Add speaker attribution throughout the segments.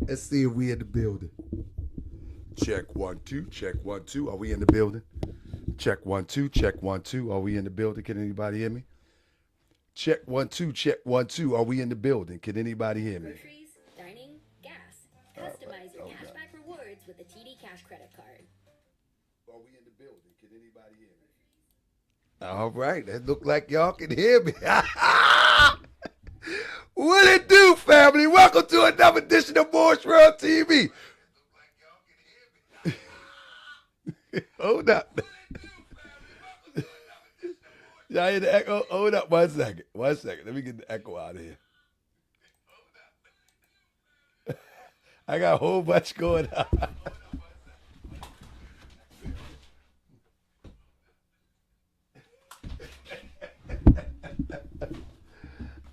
Speaker 1: Let's see if we in the building. Check 1 2. Check 1 2. Are we in the building? Check 1 2. Check 1 2. Are we in the building? Can anybody hear me? Check 1 2. Check 1 2. Are we in the building? Can anybody hear me?
Speaker 2: Groceries, dining, gas. Customize your cashback rewards with the TD Cash credit card.
Speaker 1: Are we in the building? Can anybody hear me? All right. That look like y'all can hear me. What it do, family? Welcome to another edition of Morris World TV. Hold up. Y'all hear the echo? Hold up 1 second. 1 second. Let me get the echo out of here. I got a whole bunch going on.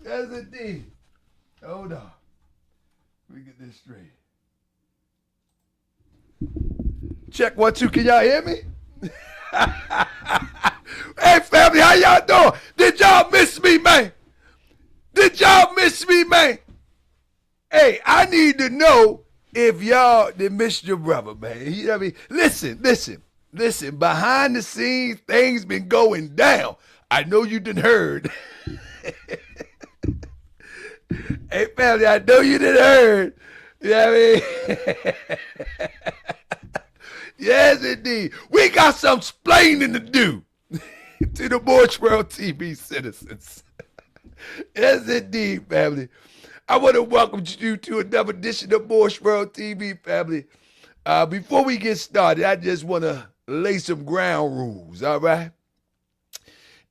Speaker 1: Yes, indeed. Hold on. Let me get this straight. Check 1 2. Can y'all hear me? Hey, family, how y'all doing? Did y'all miss me, man? Did y'all miss me, man? Hey, I need to know if y'all did miss your brother, man. You know what I mean? Listen. Behind the scenes, things been going down. I know you done heard. Hey, family, I know you done heard. You know what I mean? Yes, indeed. We got some explaining to do to the Morris World TV citizens. Yes, indeed, family. I want to welcome you to another edition of Morris World TV, family. Before we get started, I just want to lay some ground rules, all right?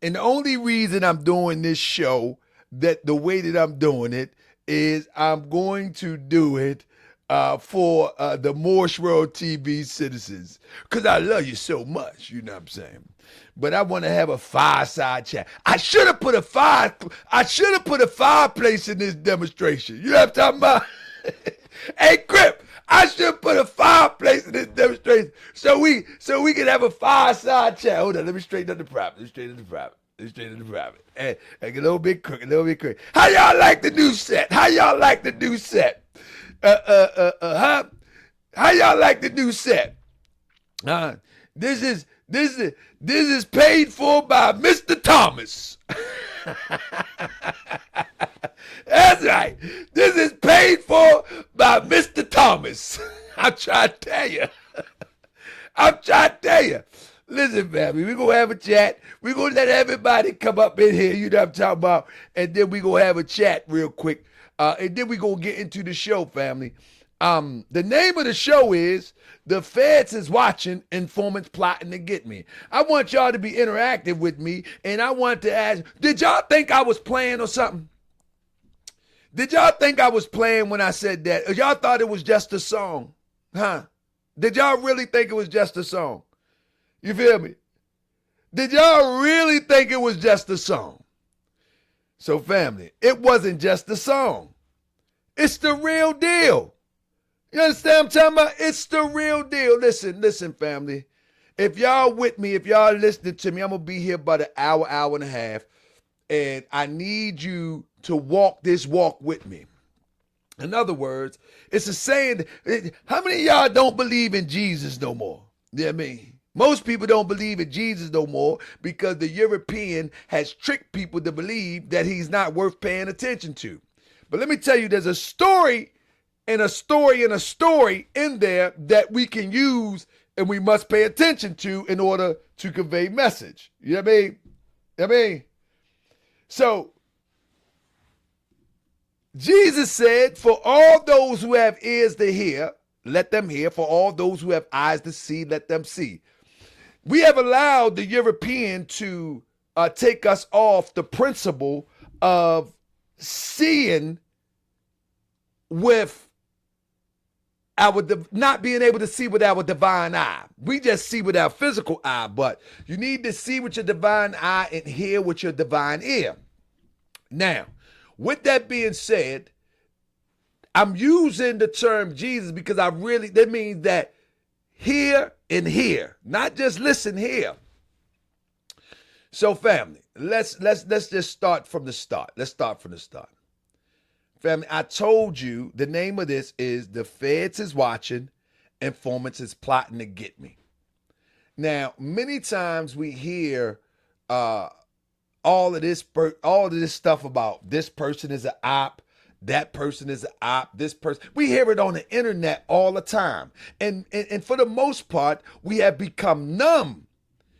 Speaker 1: And the only reason I'm doing this show the way that I'm doing it is I'm going to do it for the Morris World TV citizens, because I love you so much, you know what I'm saying? But I want to have a fireside chat. I should have put a fireplace in this demonstration. You know what I'm talking about? Hey, Crip, I should put a fireplace in this demonstration so we can have a fireside chat. Hold on, let me straighten up the private. And get a little bit crooked, How y'all like the new set? Huh? How y'all like the new set? This is paid for by Mr. Thomas. That's right. This is paid for by Mr. Thomas. I'm trying to tell you. Listen, family, we're going to have a chat. We're going to let everybody come up in here, you know what I'm talking about, and then we're going to have a chat real quick. And then we're going to get into the show, family. The name of the show is The Feds is Watching, Informants Plottin to Get Me. I want y'all to be interactive with me, and I want to ask, did y'all think I was playing or something? Did y'all think I was playing when I said that? Or y'all thought it was just a song? Huh? Did y'all really think it was just a song? You feel me? Did y'all really think it was just a song? So, family, it wasn't just a song. It's the real deal. You understand what I'm talking about? It's the real deal. Listen, family. If y'all with me, if y'all listening to me, I'm going to be here about an hour and a half. And I need you to walk this walk with me. In other words, it's a saying, how many of y'all don't believe in Jesus no more? You know what I mean? Most people don't believe in Jesus no more because the European has tricked people to believe that he's not worth paying attention to. But let me tell you, there's a story and a story and a story in there that we can use and we must pay attention to in order to convey message. You know what I mean? So, Jesus said, for all those who have ears to hear, let them hear. For all those who have eyes to see, let them see. We have allowed the European to take us off the principle of seeing with our not being able to see with our divine eye. We just see with our physical eye, but you need to see with your divine eye and hear with your divine ear. Now, with that being said, I'm using the term Jesus because that means that hear and hear, not just listen, hear. So, family, let's just start from the start. Let's start from the start. Family, I told you the name of this is The Feds is Watching, Informants is Plotting to Get Me. Now, many times we hear all of this stuff about this person is an op, that person is an op, this person. We hear it on the internet all the time. And for the most part, we have become numb.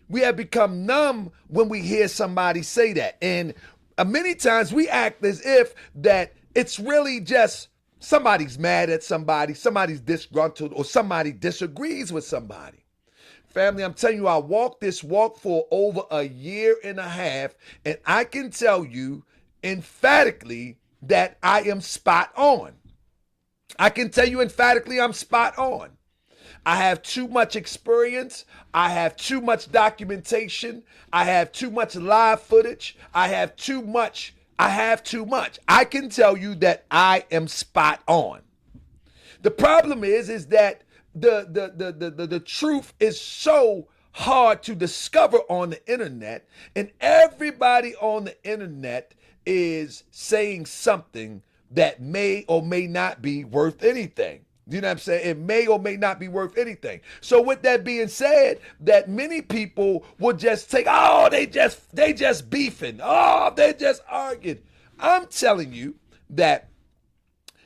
Speaker 1: We have become numb when we hear somebody say that. And many times we act as if that it's really just somebody's mad at somebody, somebody's disgruntled, or somebody disagrees with somebody. Family, I'm telling you, I walked this walk for over a year and a half, and I can tell you emphatically that I am spot on. I can tell you emphatically I'm spot on. I have too much experience. I have too much documentation. I have too much live footage. I have too much. I can tell you that I am spot on. The problem is that the truth is so hard to discover on the internet, and everybody on the internet is saying something that may or may not be worth anything. You know what I'm saying? It may or may not be worth anything. So with that being said, that many people will just take, oh, they just beefing. Oh, they just arguing. I'm telling you that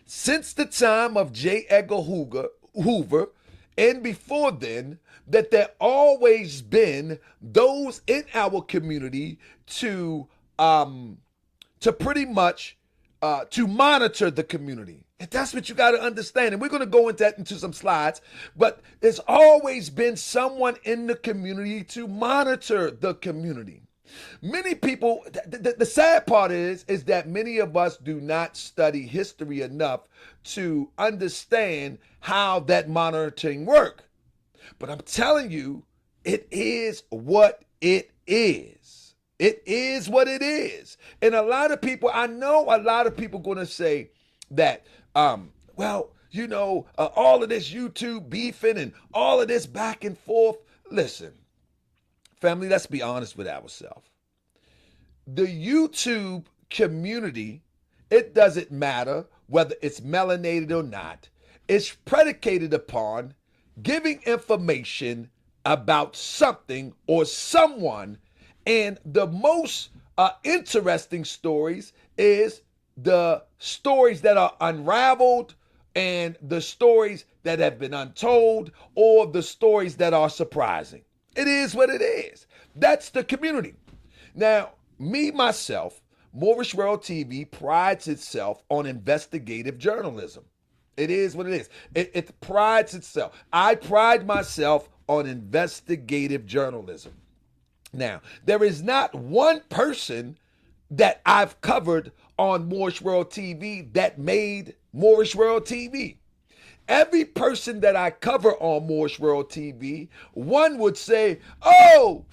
Speaker 1: since the time of J. Edgar Hoover, and before then, that there always been those in our community to pretty much to monitor the community. And that's what you got to understand. And we're going to go into some slides, but there's always been someone in the community to monitor the community. Many people, the sad part is that many of us do not study history enough to understand how that monitoring work. But I'm telling you, it is what it is. It is what it is. And I know a lot of people going to say that, all of this YouTube beefing and all of this back and forth. Listen, family, let's be honest with ourselves. The YouTube community, it doesn't matter whether it's melanated or not. It's predicated upon giving information about something or someone. And the most interesting stories is the stories that are unraveled and the stories that have been untold, or the stories that are surprising. It is what it is. That's the community. Now, myself, Moorish World TV prides itself on investigative journalism. It is what it is. It prides itself. I pride myself on investigative journalism. Now, there is not one person that I've covered on Moorish World TV that made Moorish World TV. Every person that I cover on Moorish World TV, one would say, oh,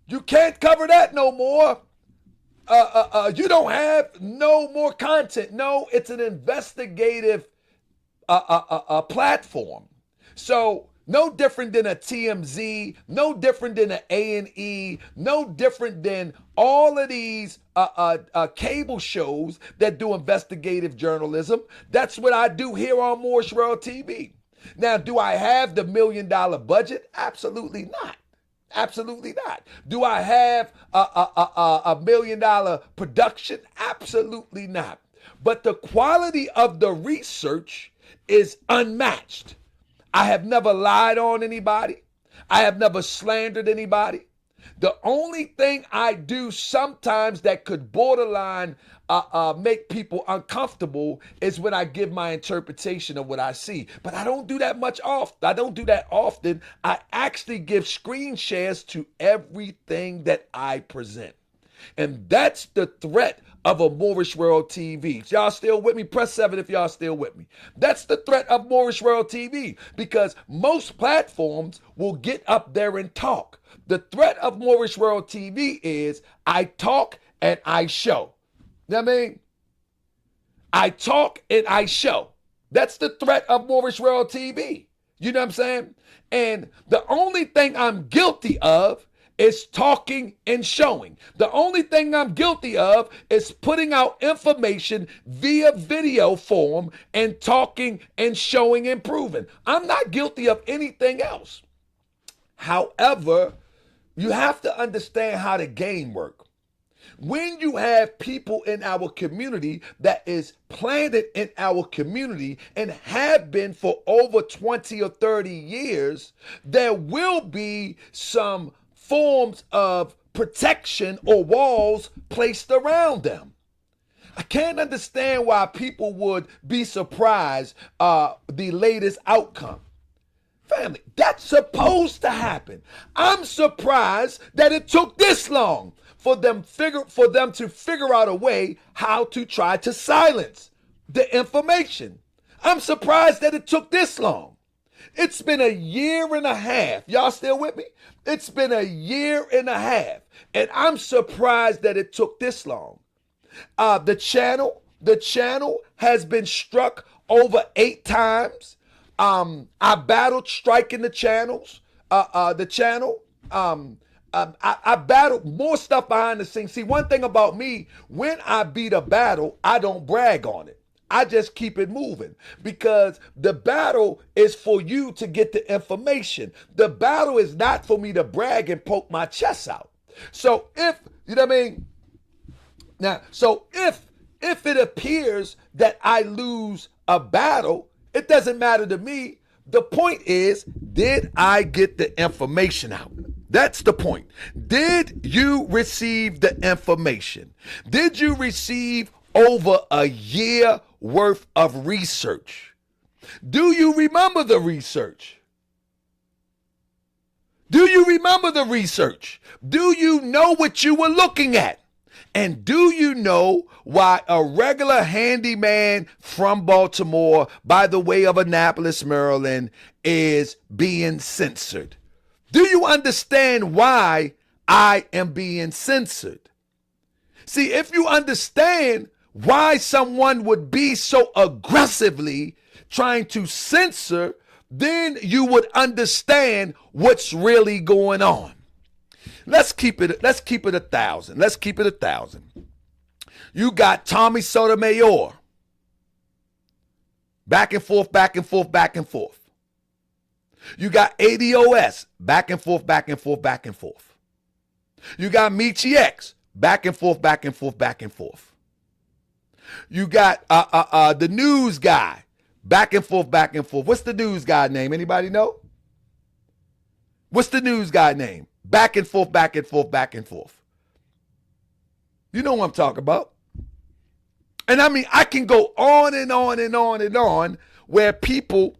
Speaker 1: you can't cover that no more. You don't have no more content. No, it's an investigative platform. So no different than a TMZ, no different than an A&E, no different than all of these cable shows that do investigative journalism. That's what I do here on Moorish World TV. Now, do I have the $1 million budget? Absolutely not. Absolutely not. Do I have a $1 million production? Absolutely not. But the quality of the research is unmatched. I have never lied on anybody. I have never slandered anybody. The only thing I do sometimes that could borderline make people uncomfortable is when I give my interpretation of what I see. But I don't do that much often. I don't do that often. I actually give screen shares to everything that I present. And that's the threat of a Moorish World TV. Y'all still with me? Press 7 if y'all still with me. That's the threat of Moorish World TV, because most platforms will get up there and talk. The threat of Moorish World TV is I talk and I show. You know what I mean? I talk and I show. That's the threat of Moorish World TV. You know what I'm saying? And the only thing I'm guilty of is talking and showing. The only thing I'm guilty of is putting out information via video form and talking and showing and proving. I'm not guilty of anything else. However, you have to understand how the game works. When you have people in our community that is planted in our community and have been for over 20 or 30 years, there will be some forms of protection or walls placed around them. I can't understand why people would be surprised the latest outcome. Family, that's supposed to happen. I'm surprised that it took this long for them to figure out a way how to try to silence the information. I'm surprised that it took this long. It's been a year and a half. Y'all still with me? It's been a year and a half, and I'm surprised that it took this long. The channel has been struck over 8 times. I battled striking the channel. I battled more stuff behind the scenes. See, one thing about me, when I beat a battle, I don't brag on it. I just keep it moving, because the battle is for you to get the information. The battle is not for me to brag and poke my chest out. So if, you know what I mean? Now, so if it appears that I lose a battle, it doesn't matter to me. The point is, did I get the information out? That's the point. Did you receive the information? Did you receive over a year worth of research? Do you remember the research? Do you remember the research? Do you know what you were looking at? And do you know why a regular handyman from Baltimore, by the way of Annapolis, Maryland, is being censored? Do you understand why I am being censored? See, if you understand why someone would be so aggressively trying to censor, then you would understand what's really going on. Let's keep it 1,000. Let's keep it 1,000. You got Tommy Sotomayor. Back and forth, back and forth, back and forth. You got ADOS. Back and forth, back and forth, back and forth. You got Michi X. Back and forth, back and forth, back and forth. You got the news guy. Back and forth, back and forth. What's the news guy name? Anybody know? What's the news guy name? Back and forth, back and forth, back and forth. You know what I'm talking about. And I mean, I can go on and on and on and on where people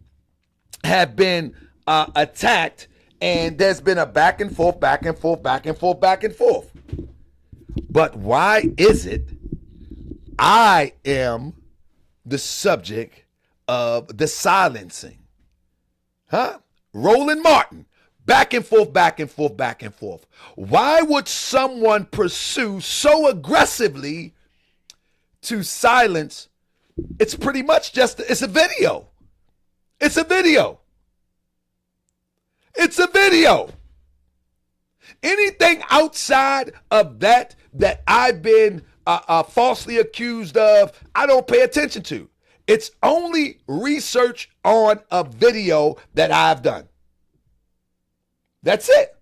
Speaker 1: have been attacked, and there's been a back and forth, back and forth, back and forth, back and forth. But why is it I am the subject of the silencing? Huh? Roland Martin. Back and forth, back and forth, back and forth. Why would someone pursue so aggressively to silence? It's pretty much just, it's a video. It's a video. It's a video. Anything outside of that I've been falsely accused of, I don't pay attention to. It's only research on a video that I've done. That's it.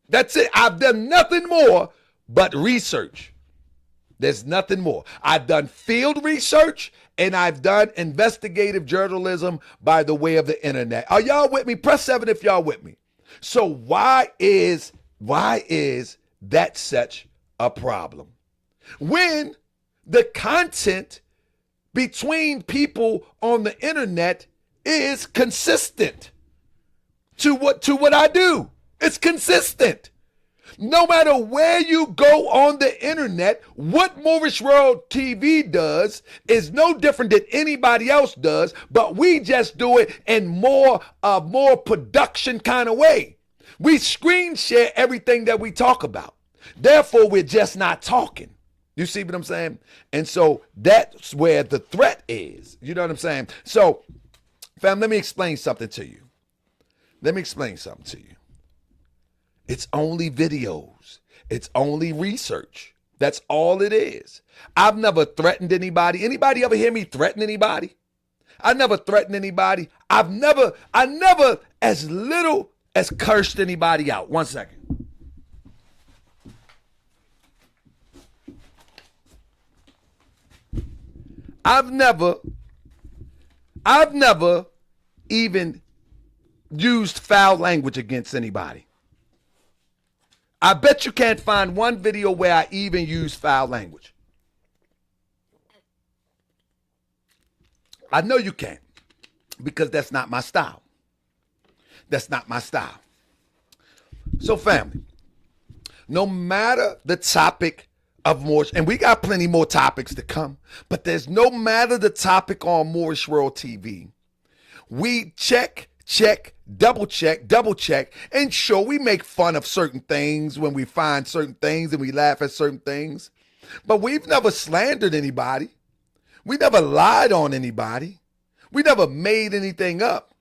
Speaker 1: That's it. I've done nothing more but research. There's nothing more. I've done field research and I've done investigative journalism by the way of the internet. Are y'all with me? Press 7 if y'all with me. So why is that such a problem? When the content between people on the internet is consistent to what I do. It's consistent. No matter where you go on the internet, what Moorish World TV does is no different than anybody else does, but we just do it in more production kind of way. We screen share everything that we talk about. Therefore, we're just not talking. You see what I'm saying? And so that's where the threat is. You know what I'm saying? So, fam, let me explain something to you. Let me explain something to you. It's only videos. It's only research. That's all it is. I've never threatened anybody. Anybody ever hear me threaten anybody? I never threatened anybody. I never as little as cursed anybody out. 1 second. I've never even used foul language against anybody. I bet you can't find one video where I even use foul language. I know you can't, because that's not my style. That's not my style. So family, no matter the topic of Moorish, and we got plenty more topics to come, but there's no matter the topic on Moorish World TV, we check, double check, and sure, we make fun of certain things when we find certain things and we laugh at certain things, but we've never slandered anybody. We never lied on anybody. We never made anything up.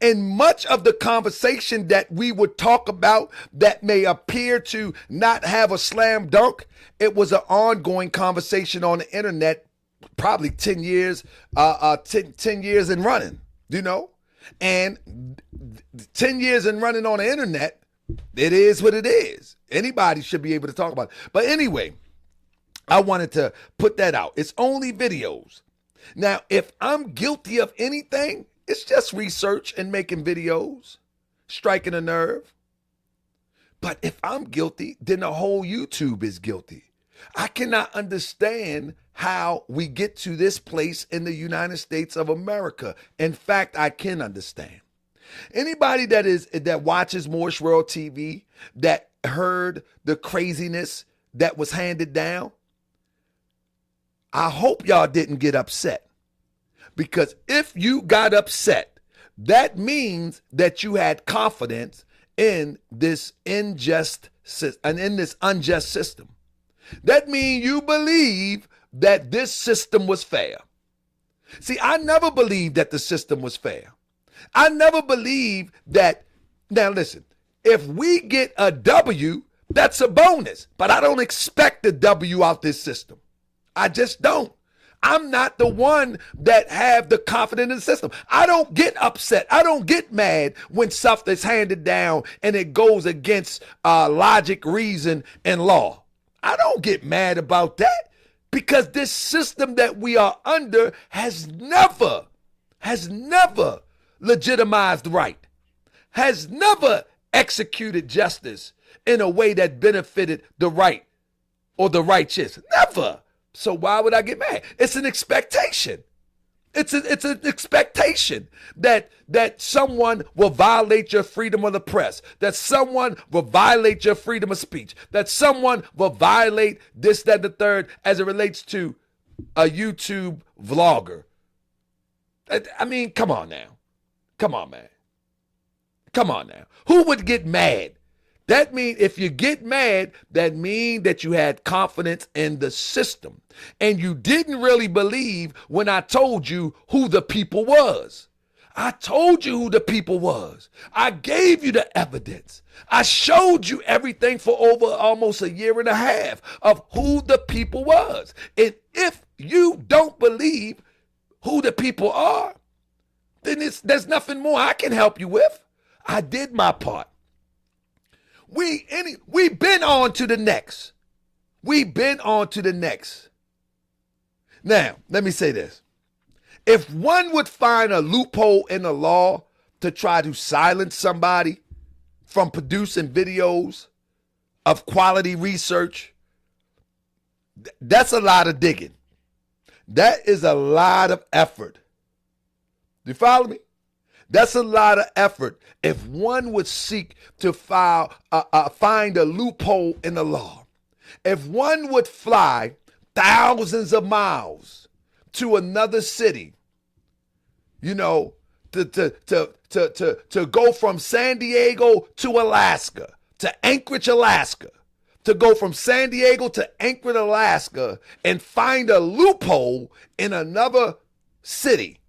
Speaker 1: And much of the conversation that we would talk about that may appear to not have a slam dunk, it was an ongoing conversation on the internet, probably 10 years, 10 years in running, you know? And 10 years in running on the internet, it is what it is. Anybody should be able to talk about it. But anyway, I wanted to put that out. It's only videos. Now, if I'm guilty of anything, it's just research and making videos, striking a nerve. But if I'm guilty, then the whole YouTube is guilty. I cannot understand how we get to this place in the United States of America. In fact, I can understand. Anybody that watches Moorish World TV, that heard the craziness that was handed down, I hope y'all didn't get upset. Because if you got upset, that means that you had confidence in this unjust system. That means you believe that this system was fair. See, I never believed that the system was fair. I never believed that. Now listen, if we get a W, that's a bonus. But I don't expect a W out this system. I just don't. I'm not the one that have the confidence in the system. I don't get upset. I don't get mad when stuff is handed down and it goes against logic, reason, and law. I don't get mad about that, because this system that we are under has never legitimized right, has never executed justice in a way that benefited the right or the righteous. Never. So why would I get mad? It's an expectation. It's an expectation that someone will violate your freedom of the press, that someone will violate your freedom of speech, that someone will violate this, that, and the third as it relates to a YouTube vlogger. I mean, come on now. Come on, man. Come on now. Who would get mad? That means if you get mad, that means that you had confidence in the system. And you didn't really believe when I told you who the people was. I told you who the people was. I gave you the evidence. I showed you everything for over almost a year and a half of who the people was. And if you don't believe who the people are, then there's nothing more I can help you with. I did my part. We've been on to the next. We've been on to the next. Now, let me say this. If one would find a loophole in the law to try to silence somebody from producing videos of quality research, that's a lot of digging. That is a lot of effort. Do you follow me? That's a lot of effort if one would seek to find a loophole in the law. If one would fly thousands of miles to another city, you know, to go from San Diego to Alaska, to Anchorage, Alaska, to go from San Diego to Anchorage, Alaska, and find a loophole in another city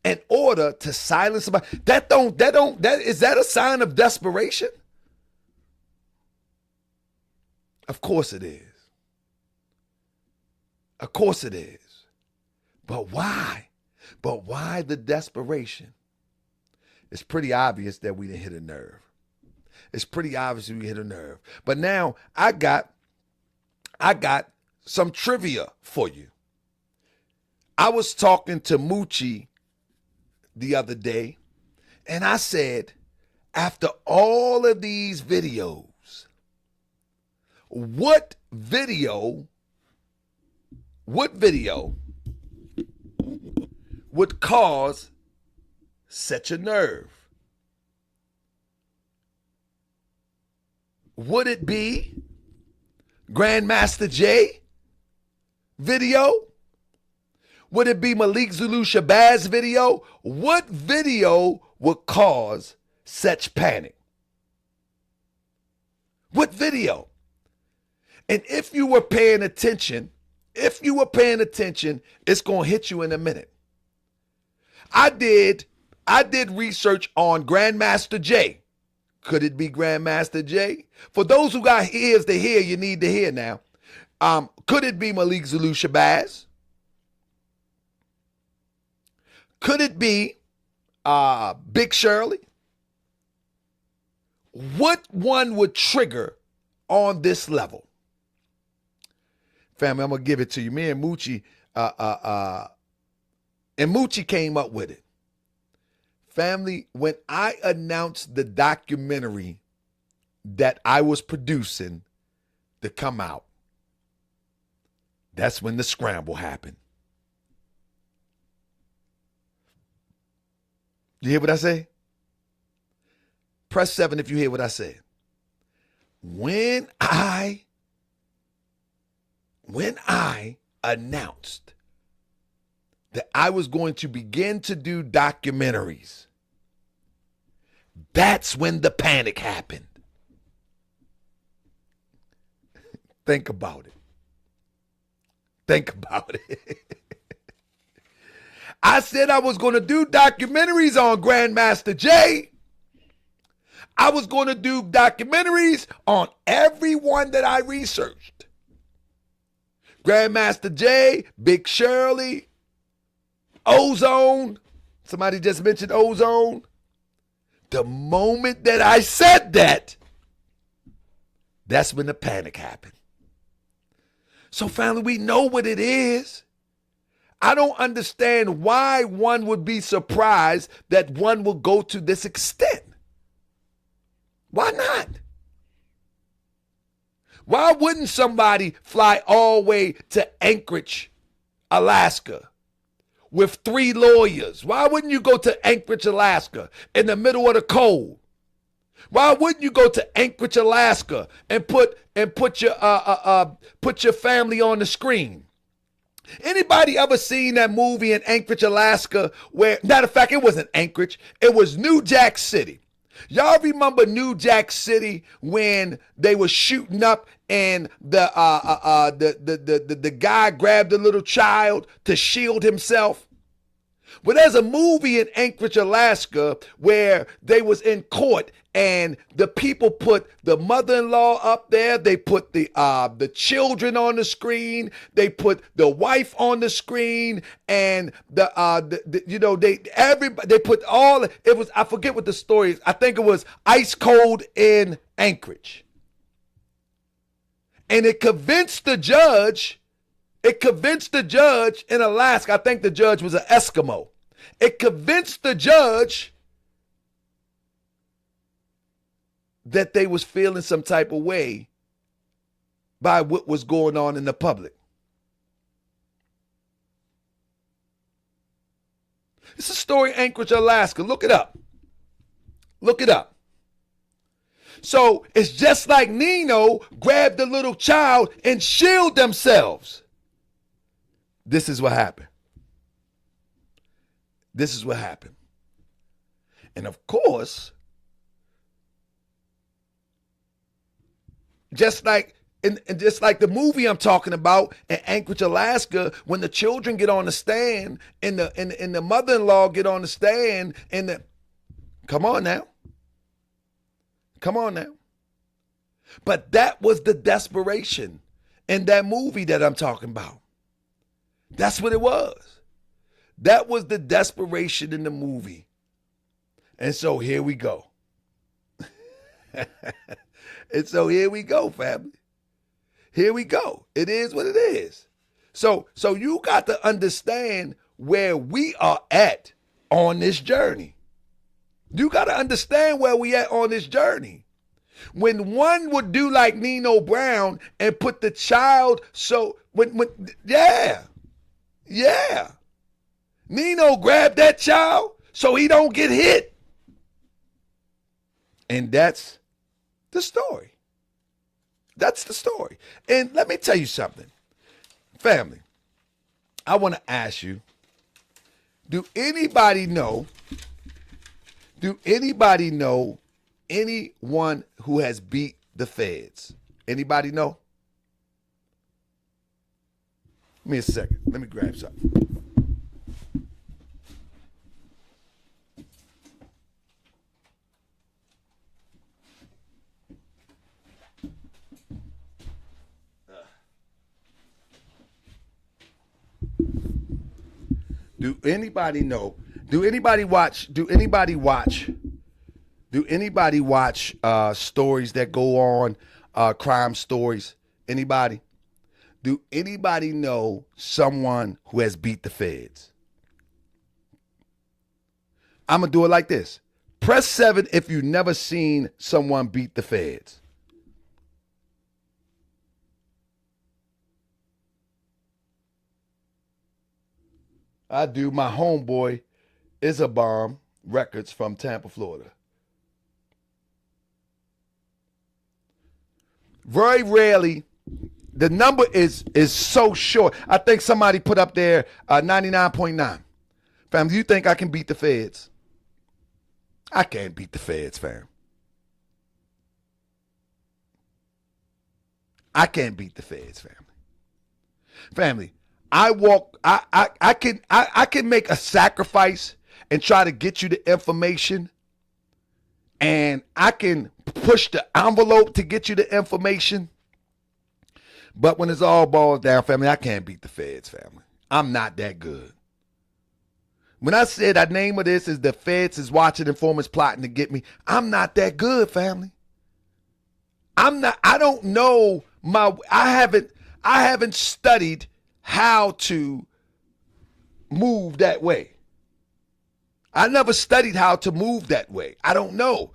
Speaker 1: in order to silence somebody. Is that a sign of desperation? Of course it is. Of course it is. But why? But why the desperation? It's pretty obvious that we didn't hit a nerve. It's pretty obvious we hit a nerve. But now I got some trivia for you. I was talking to Moochie the other day, and I said, after all of these videos, what video would cause such a nerve? Would it be Grandmaster Jay video? Would it be Malik Zulu Shabazz video? What video would cause such panic? What video? And if you were paying attention, it's going to hit you in a minute. I did research on Grandmaster Jay. Could it be Grandmaster Jay? For those who got ears to hear, you need to hear now. Could it be Malik Zulu Shabazz? Could it be Big Shirley? What one would trigger on this level? Family, I'm going to give it to you. Me and Moochie, came up with it. Family, when I announced the documentary that I was producing to come out, that's when the scramble happened. You hear what I say? Press 7 if you hear what I said. When I announced that I was going to begin to do documentaries, that's when the panic happened. Think about it. Think about it. I said I was going to do documentaries on Grandmaster Jay. I was going to do documentaries on everyone that I researched. Grandmaster Jay, Big Shirley, Ozone. Somebody just mentioned Ozone. The moment that I said that, that's when the panic happened. So family, we know what it is. I don't understand why one would be surprised that one will go to this extent. Why not? Why wouldn't somebody fly all the way to Anchorage, Alaska, with 3 lawyers? Why wouldn't you go to Anchorage, Alaska, in the middle of the cold? Why wouldn't you go to Anchorage, Alaska, and put your family on the screen? Anybody ever seen that movie in Anchorage, Alaska, where, matter of fact, it wasn't Anchorage, it was New Jack City. Y'all remember New Jack City when they were shooting up and the guy grabbed a little child to shield himself? Well, there's a movie in Anchorage, Alaska, where they was in court and the people put the mother-in-law up there. They put the children on the screen. They put the wife on the screen, and they put all. It was, I forget what the story is. I think it was ice cold in Anchorage, and it convinced the judge. It convinced the judge in Alaska. I think the judge was an Eskimo. It convinced the judge that they was feeling some type of way by what was going on in the public. It's a story in Anchorage, Alaska. Look it up. Look it up. So it's just like Nino grabbed the little child and shielded themselves. This is what happened. This is what happened. And of course, just like the movie I'm talking about in Anchorage, Alaska, when the children get on the stand and the mother-in-law get on the stand and come on now. But that was the desperation in that movie that I'm talking about. That's what it was. That was the desperation in the movie. And so here we go. And so here we go, family. Here we go. It is what it is. So you got to understand where we are at on this journey. You got to understand where we at on this journey. When one would do like Nino Brown and put the child, yeah. Nino grabbed that child so he don't get hit. And that's the story. That's the story. And let me tell you something. Family, I want to ask you, do anybody know anyone who has beat the feds? Anybody know? Give me a second. Let me grab something. Do anybody know? Do anybody watch stories that go on, crime stories? Anybody? Do anybody know someone who has beat the feds? I'm going to do it like this. Press 7 if you've never seen someone beat the feds. I do. My homeboy is a bomb records from Tampa, Florida. Very rarely, the number is so short. I think somebody put up there 99.9. Fam, do you think I can beat the feds? I can't beat the feds, fam. I can't beat the feds, family. Family, I can make a sacrifice and try to get you the information, and I can push the envelope to get you the information. But when it's all boils down, family, I can't beat the feds, family. I'm not that good. When I said the name of this is The Feds is Watching, Informants Plotting to Get Me, I'm not that good, family. I don't know I haven't studied how to move that way. I never studied how to move that way. I don't know.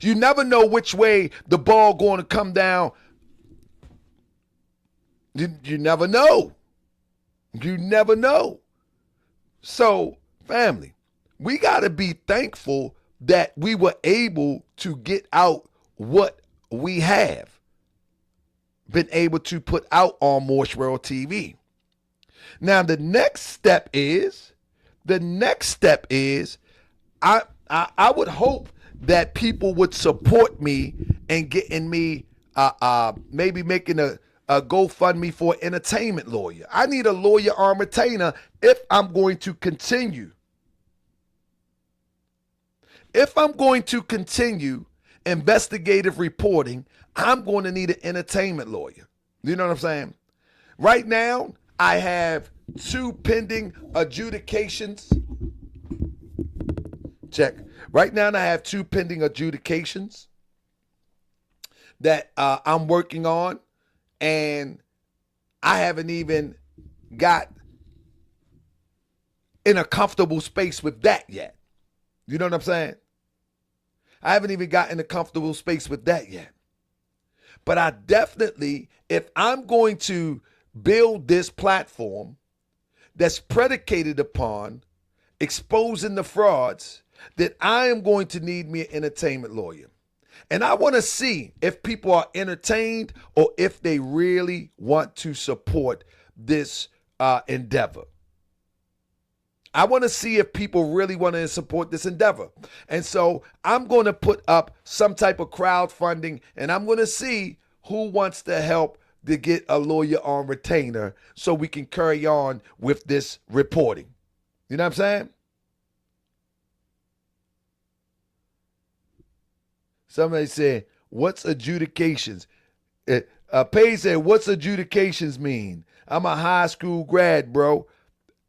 Speaker 1: You never know which way the ball going to come down. You never know. You never know. So, family, we got to be thankful that we were able to get out what we have been able to put out on Morse World TV. Now, the next step is I would hope that people would support me and getting me maybe making a GoFundMe for an entertainment lawyer. I need a lawyer or retainer if I'm going to continue. If I'm going to continue investigative reporting, I'm going to need an entertainment lawyer. You know what I'm saying? Right now, I have 2 pending adjudications. Check. Right now, I have 2 pending adjudications that I'm working on, and I haven't even got in a comfortable space with that yet. You know what I'm saying? I haven't even got in a comfortable space with that yet. But I definitely, if I'm going to build this platform that's predicated upon exposing the frauds, that I am going to need me an entertainment lawyer. And I want to see if people are entertained or if they really want to support this endeavor. I want to see if people really want to support this endeavor. And so I'm going to put up some type of crowdfunding, and I'm going to see who wants to help to get a lawyer on retainer so we can carry on with this reporting. You know what I'm saying? Somebody said, What's adjudications? Paige said, what's adjudications mean? I'm a high school grad, bro.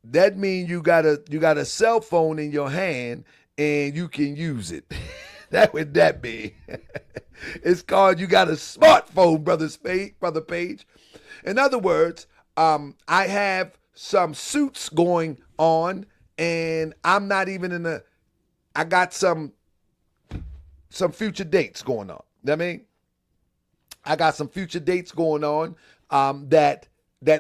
Speaker 1: That means you got a cell phone in your hand and you can use it. That would that be? It's called you got a smartphone, brother Page. In other words, I have some suits going on, and I'm not even in the. I got some future dates going on. You know what I mean, I got some future dates going on that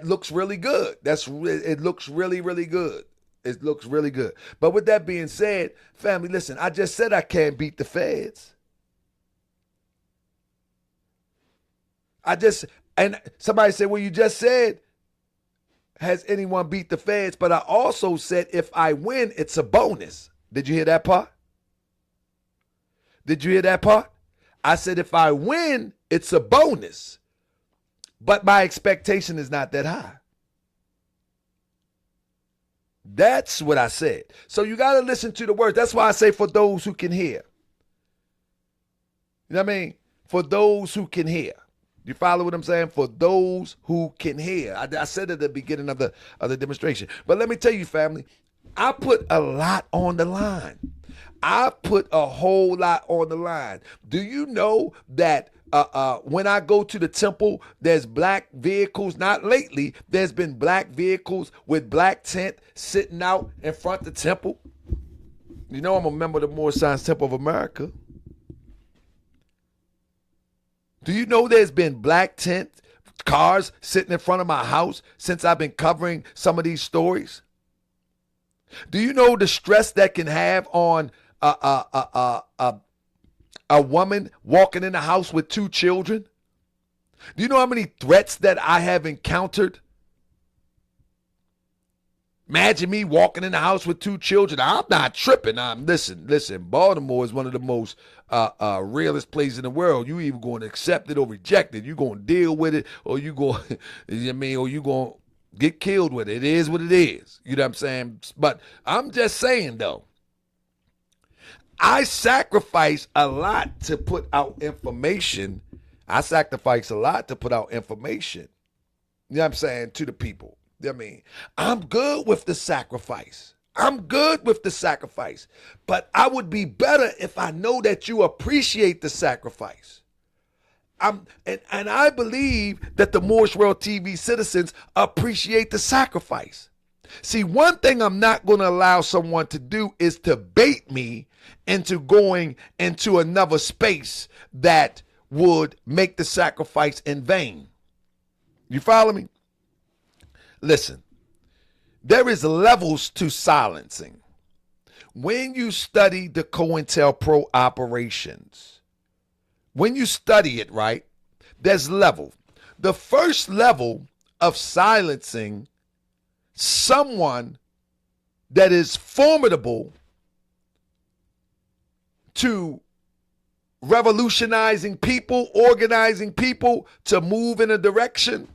Speaker 1: looks really good. It looks really, really good. It looks really good. But with that being said, family, listen, I just said I can't beat the feds. And somebody said, well, you just said, has anyone beat the feds? But I also said, if I win, it's a bonus. Did you hear that part? Did you hear that part? I said, if I win, it's a bonus. But my expectation is not that high. That's what I said. So you got to listen to the words. That's why I say for those who can hear. You know what I mean? For those who can hear. You follow what I'm saying? For those who can hear. I said at the beginning of the demonstration. But let me tell you, family, I put a lot on the line. I put a whole lot on the line. Do you know that when I go to the temple, there's black vehicles? Not lately. There's been black vehicles with black tent sitting out in front of the temple. You know I'm a member of the Moore Science Temple of America. Do you know there's been black tent cars sitting in front of my house since I've been covering some of these stories? Do you know the stress that can have on a woman walking in the house with 2 children? Do you know how many threats that I have encountered? Imagine me walking in the house with 2 children. I'm not tripping. Listen. Baltimore is one of the most realest places in the world. You either going to accept it or reject it. You going to deal with it, or you going, or you going to get killed with it. It is what it is. You know what I'm saying? But I'm just saying though, I sacrifice a lot to put out information. I sacrifice a lot to put out information. You know what I'm saying? To the people. I mean, I'm good with the sacrifice. But I would be better if I know that you appreciate the sacrifice. And I believe that the Moorish World TV citizens appreciate the sacrifice. See, one thing I'm not going to allow someone to do is to bait me into going into another space that would make the sacrifice in vain. You follow me? Listen, there is levels to silencing. When you study the COINTELPRO operations, when you study it, right, there's level. The first level of silencing someone that is formidable to revolutionizing people, organizing people to move in a direction,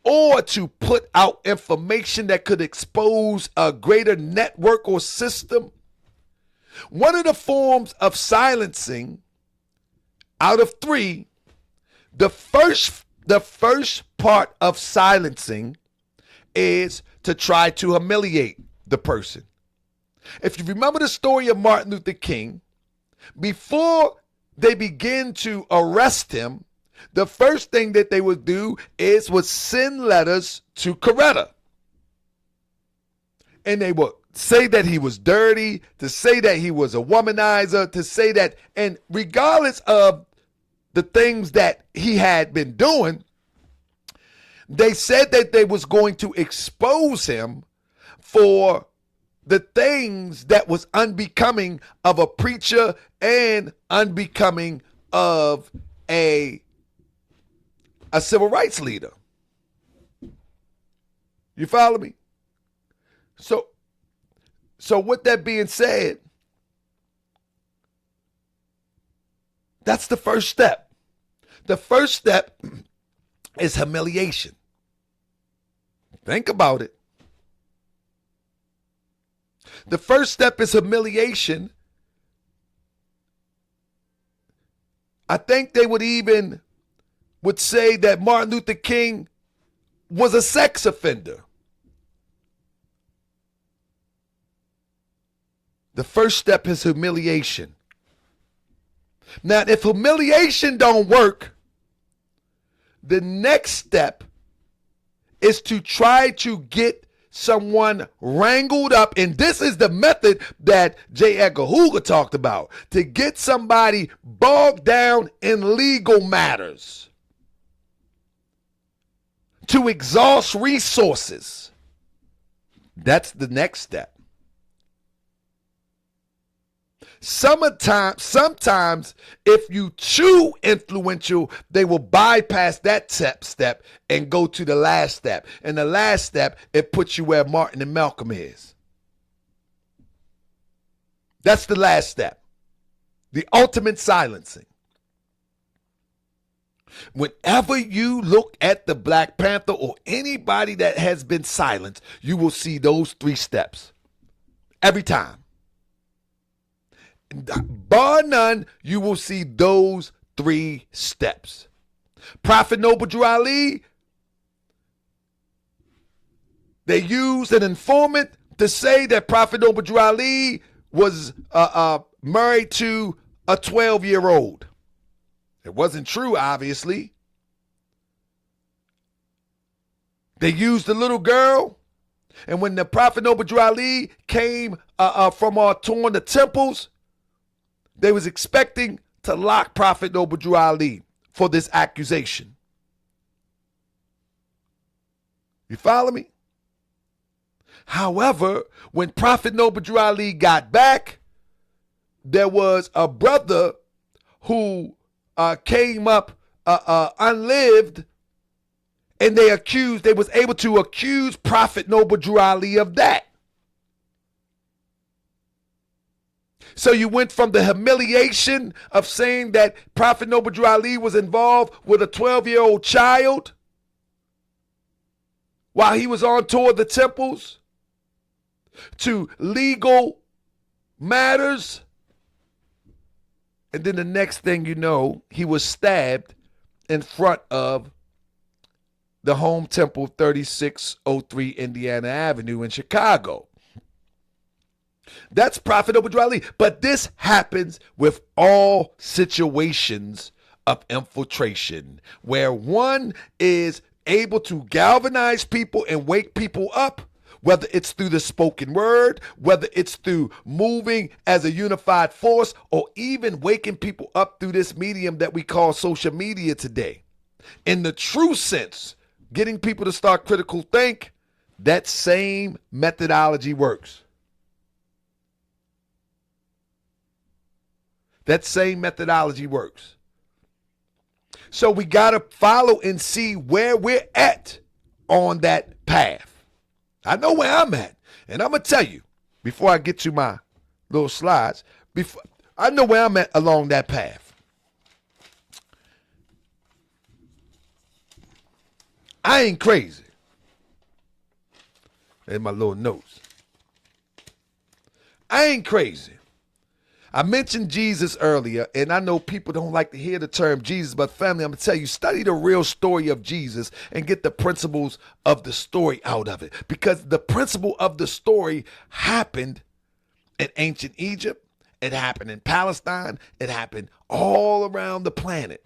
Speaker 1: or to put out information that could expose a greater network or system. One of the forms of silencing out of 3, the first part of silencing is to try to humiliate the person. If you remember the story of Martin Luther King, before they begin to arrest him, the first thing that they would do would send letters to Coretta. And they would say that he was dirty, to say that he was a womanizer, to say that, and regardless of the things that he had been doing, they said that they was going to expose him for the things that was unbecoming of a preacher and unbecoming of a civil rights leader. You follow me? So with that being said, that's the first step. The first step is humiliation. Think about it. The first step is humiliation. I think they would say that Martin Luther King was a sex offender. The first step is humiliation. Now, if humiliation don't work, the next step is to try to get someone wrangled up, and this is the method that J. Edgar Hoover talked about, to get somebody bogged down in legal matters, to exhaust resources. That's the next step. Sometimes, if you too influential, they will bypass that step and go to the last step. And the last step, it puts you where Martin and Malcolm is. That's the last step. The ultimate silencing. Whenever you look at the Black Panther or anybody that has been silenced, you will see those 3 steps. Every time. Bar none, you will see those 3 steps. Prophet Noble Drew Ali, they used an informant to say that Prophet Noble Drew Ali was married to a 12-year-old. It wasn't true, obviously. They used a little girl, and when the Prophet Noble Drew Ali came from touring the temples, they was expecting to lock Prophet Noble Drew Ali for this accusation. You follow me? However, when Prophet Noble Drew Ali got back, there was a brother who came up unlived, and they was able to accuse Prophet Noble Drew Ali of that. So you went from the humiliation of saying that Prophet Noble Drew Ali was involved with a 12-year-old child while he was on tour of the temples to legal matters. And then the next thing you know, he was stabbed in front of the home temple, 3603 Indiana Avenue in Chicago. That's Prophet Noble Drew Ali. But this happens with all situations of infiltration, where one is able to galvanize people and wake people up, whether it's through the spoken word, whether it's through moving as a unified force, or even waking people up through this medium that we call social media today. In the true sense, getting people to start critical think, that same methodology works. That same methodology works. So we got to follow and see where we're at on that path. I know where I'm at. And I'm going to tell you, before I get to my little slides, I know where I'm at along that path. I ain't crazy. There's my little notes. I ain't crazy. I mentioned Jesus earlier, and I know people don't like to hear the term Jesus, but family, I'm going to tell you, study the real story of Jesus and get the principles of the story out of it. Because the principle of the story happened in ancient Egypt. It happened in Palestine. It happened all around the planet.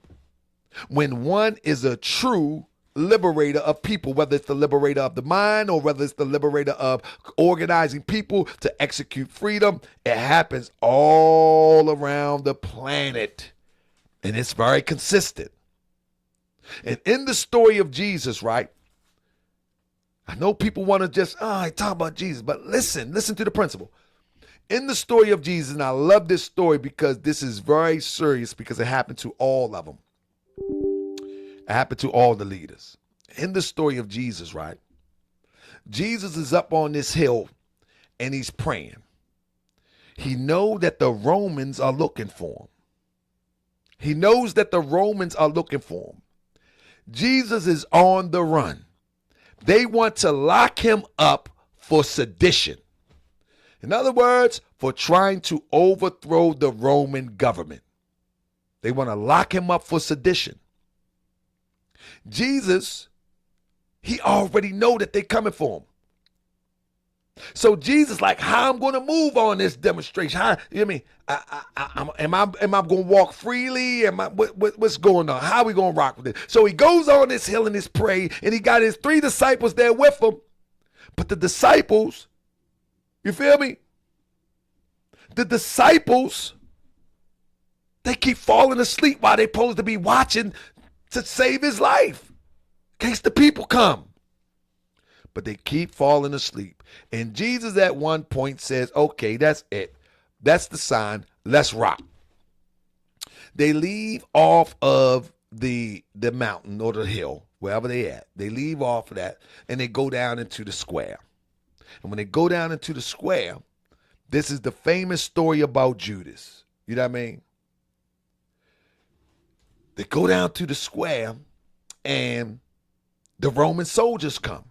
Speaker 1: When one is a true liberator of people, whether it's the liberator of the mind or whether it's the liberator of organizing people to execute freedom, it happens all around the planet. And it's very consistent. And in the story of Jesus, right? I know people want to just, talk about Jesus, but listen to the principle. In the story of Jesus, and I love this story because this is very serious because it happened to all of them. It happened to all the leaders. In the story of Jesus, right? Jesus is up on this hill and he's praying. He knows that the Romans are looking for him. He knows that the Romans are looking for him. Jesus is on the run. They want to lock him up for sedition. In other words, for trying to overthrow the Roman government. They want to lock him up for sedition. Jesus, he already know that they're coming for him. So Jesus, like, how I'm going to move on this demonstration? How, you know what I mean? Am I going to walk freely? What's going on? How are we going to rock with it? So he goes on this hill and this pray, and he got his 3 disciples there with him. But the disciples, you feel me? The disciples, they keep falling asleep while they're supposed to be watching to save his life in case the people come. But they keep falling asleep. And Jesus at one point says, okay, that's it. That's the sign. Let's rock. They leave off of the mountain or the hill, wherever they at. They leave off of that and they go down into the square. And when they go down into the square, this is the famous story about Judas. You know what I mean? They go down to the square and the Roman soldiers come.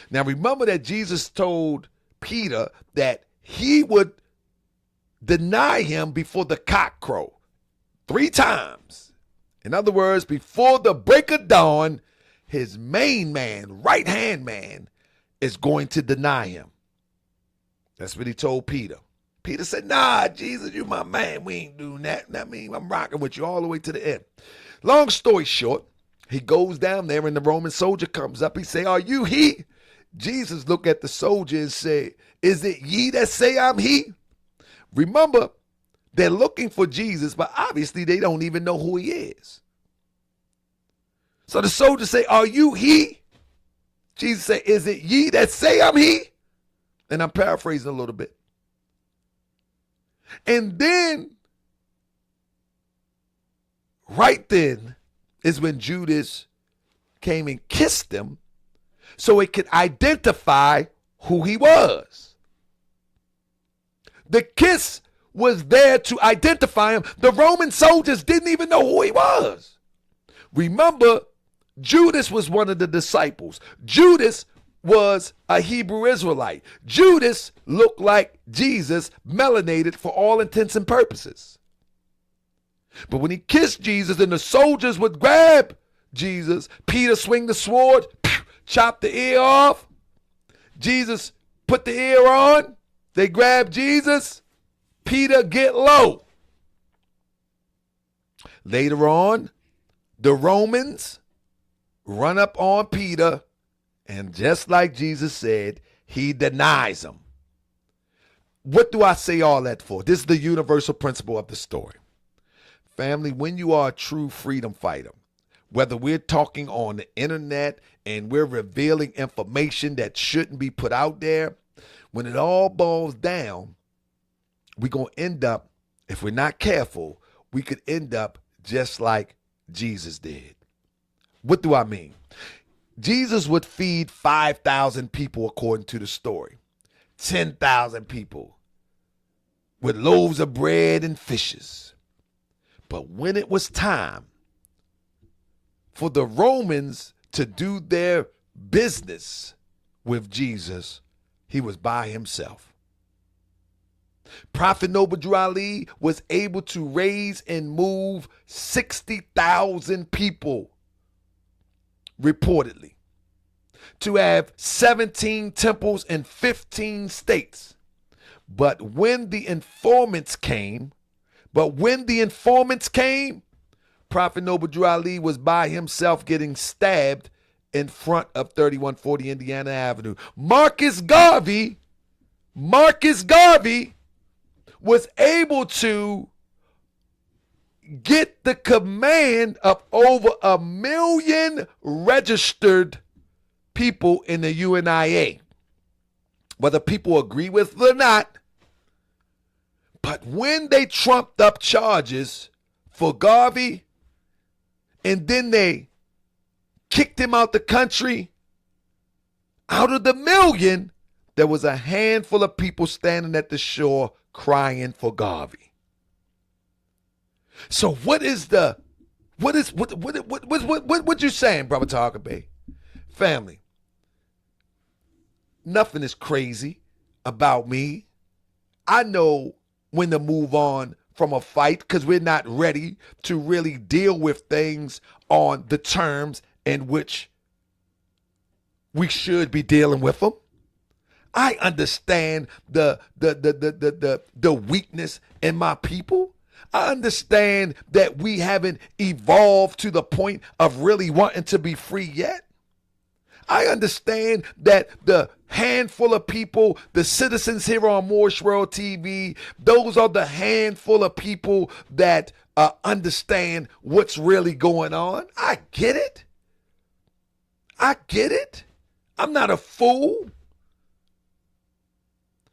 Speaker 1: Now remember that Jesus told Peter that he would deny him before the cock crow 3 times. In other words, before the break of dawn, his main man, right-hand man, is going to deny him. That's what he told Peter. Peter said, nah, Jesus, you my man. We ain't doing that. That means I'm rocking with you all the way to the end. Long story short, he goes down there and the Roman soldier comes up. He say, are you he? Jesus looked at the soldier and said, is it ye that say I'm he? Remember, they're looking for Jesus, but obviously they don't even know who he is. So the soldier say, are you he? Jesus said, is it ye that say I'm he? And I'm paraphrasing a little bit. And then, right then, is when Judas came and kissed him so it could identify who he was. The kiss was there to identify him. The Roman soldiers didn't even know who he was. Remember, Judas was one of the disciples. Judas was a Hebrew Israelite. Judas looked like Jesus, melanated for all intents and purposes. But when he kissed Jesus and the soldiers would grab Jesus, Peter swing the sword, chop the ear off. Jesus put the ear on. They grab Jesus. Peter get low. Later on, the Romans run up on Peter, and just like Jesus said, he denies them. What do I say all that for? This is the universal principle of the story. Family, when you are a true freedom fighter, whether we're talking on the internet and we're revealing information that shouldn't be put out there, when it all boils down, we're going to end up, if we're not careful, we could end up just like Jesus did. What do I mean? Jesus would feed 5,000 people according to the story. 10,000 people with loaves of bread and fishes. But when it was time for the Romans to do their business with Jesus, he was by himself. Prophet Noble Ali was able to raise and move 60,000 people, reportedly, to have 17 temples in 15 states. But when the informants came, Prophet Noble Ali was by himself getting stabbed in front of 3140 Indiana Avenue. Marcus Garvey was able to get the command of over 1 million registered people in the UNIA. Whether people agree with it or not, but when they trumped up charges for Garvey and then they kicked him out the country, out of the 1 million, there was a handful of people standing at the shore crying for Garvey. So what you saying, Brother Tarkabe? Family, nothing is crazy about me. I know when to move on from a fight because we're not ready to really deal with things on the terms in which we should be dealing with them. I understand the weakness in my people. I understand that we haven't evolved to the point of really wanting to be free yet. I understand that the handful of people, the citizens here on Moorish World TV, those are the handful of people that understand what's really going on. I get it. I get it. I'm not a fool.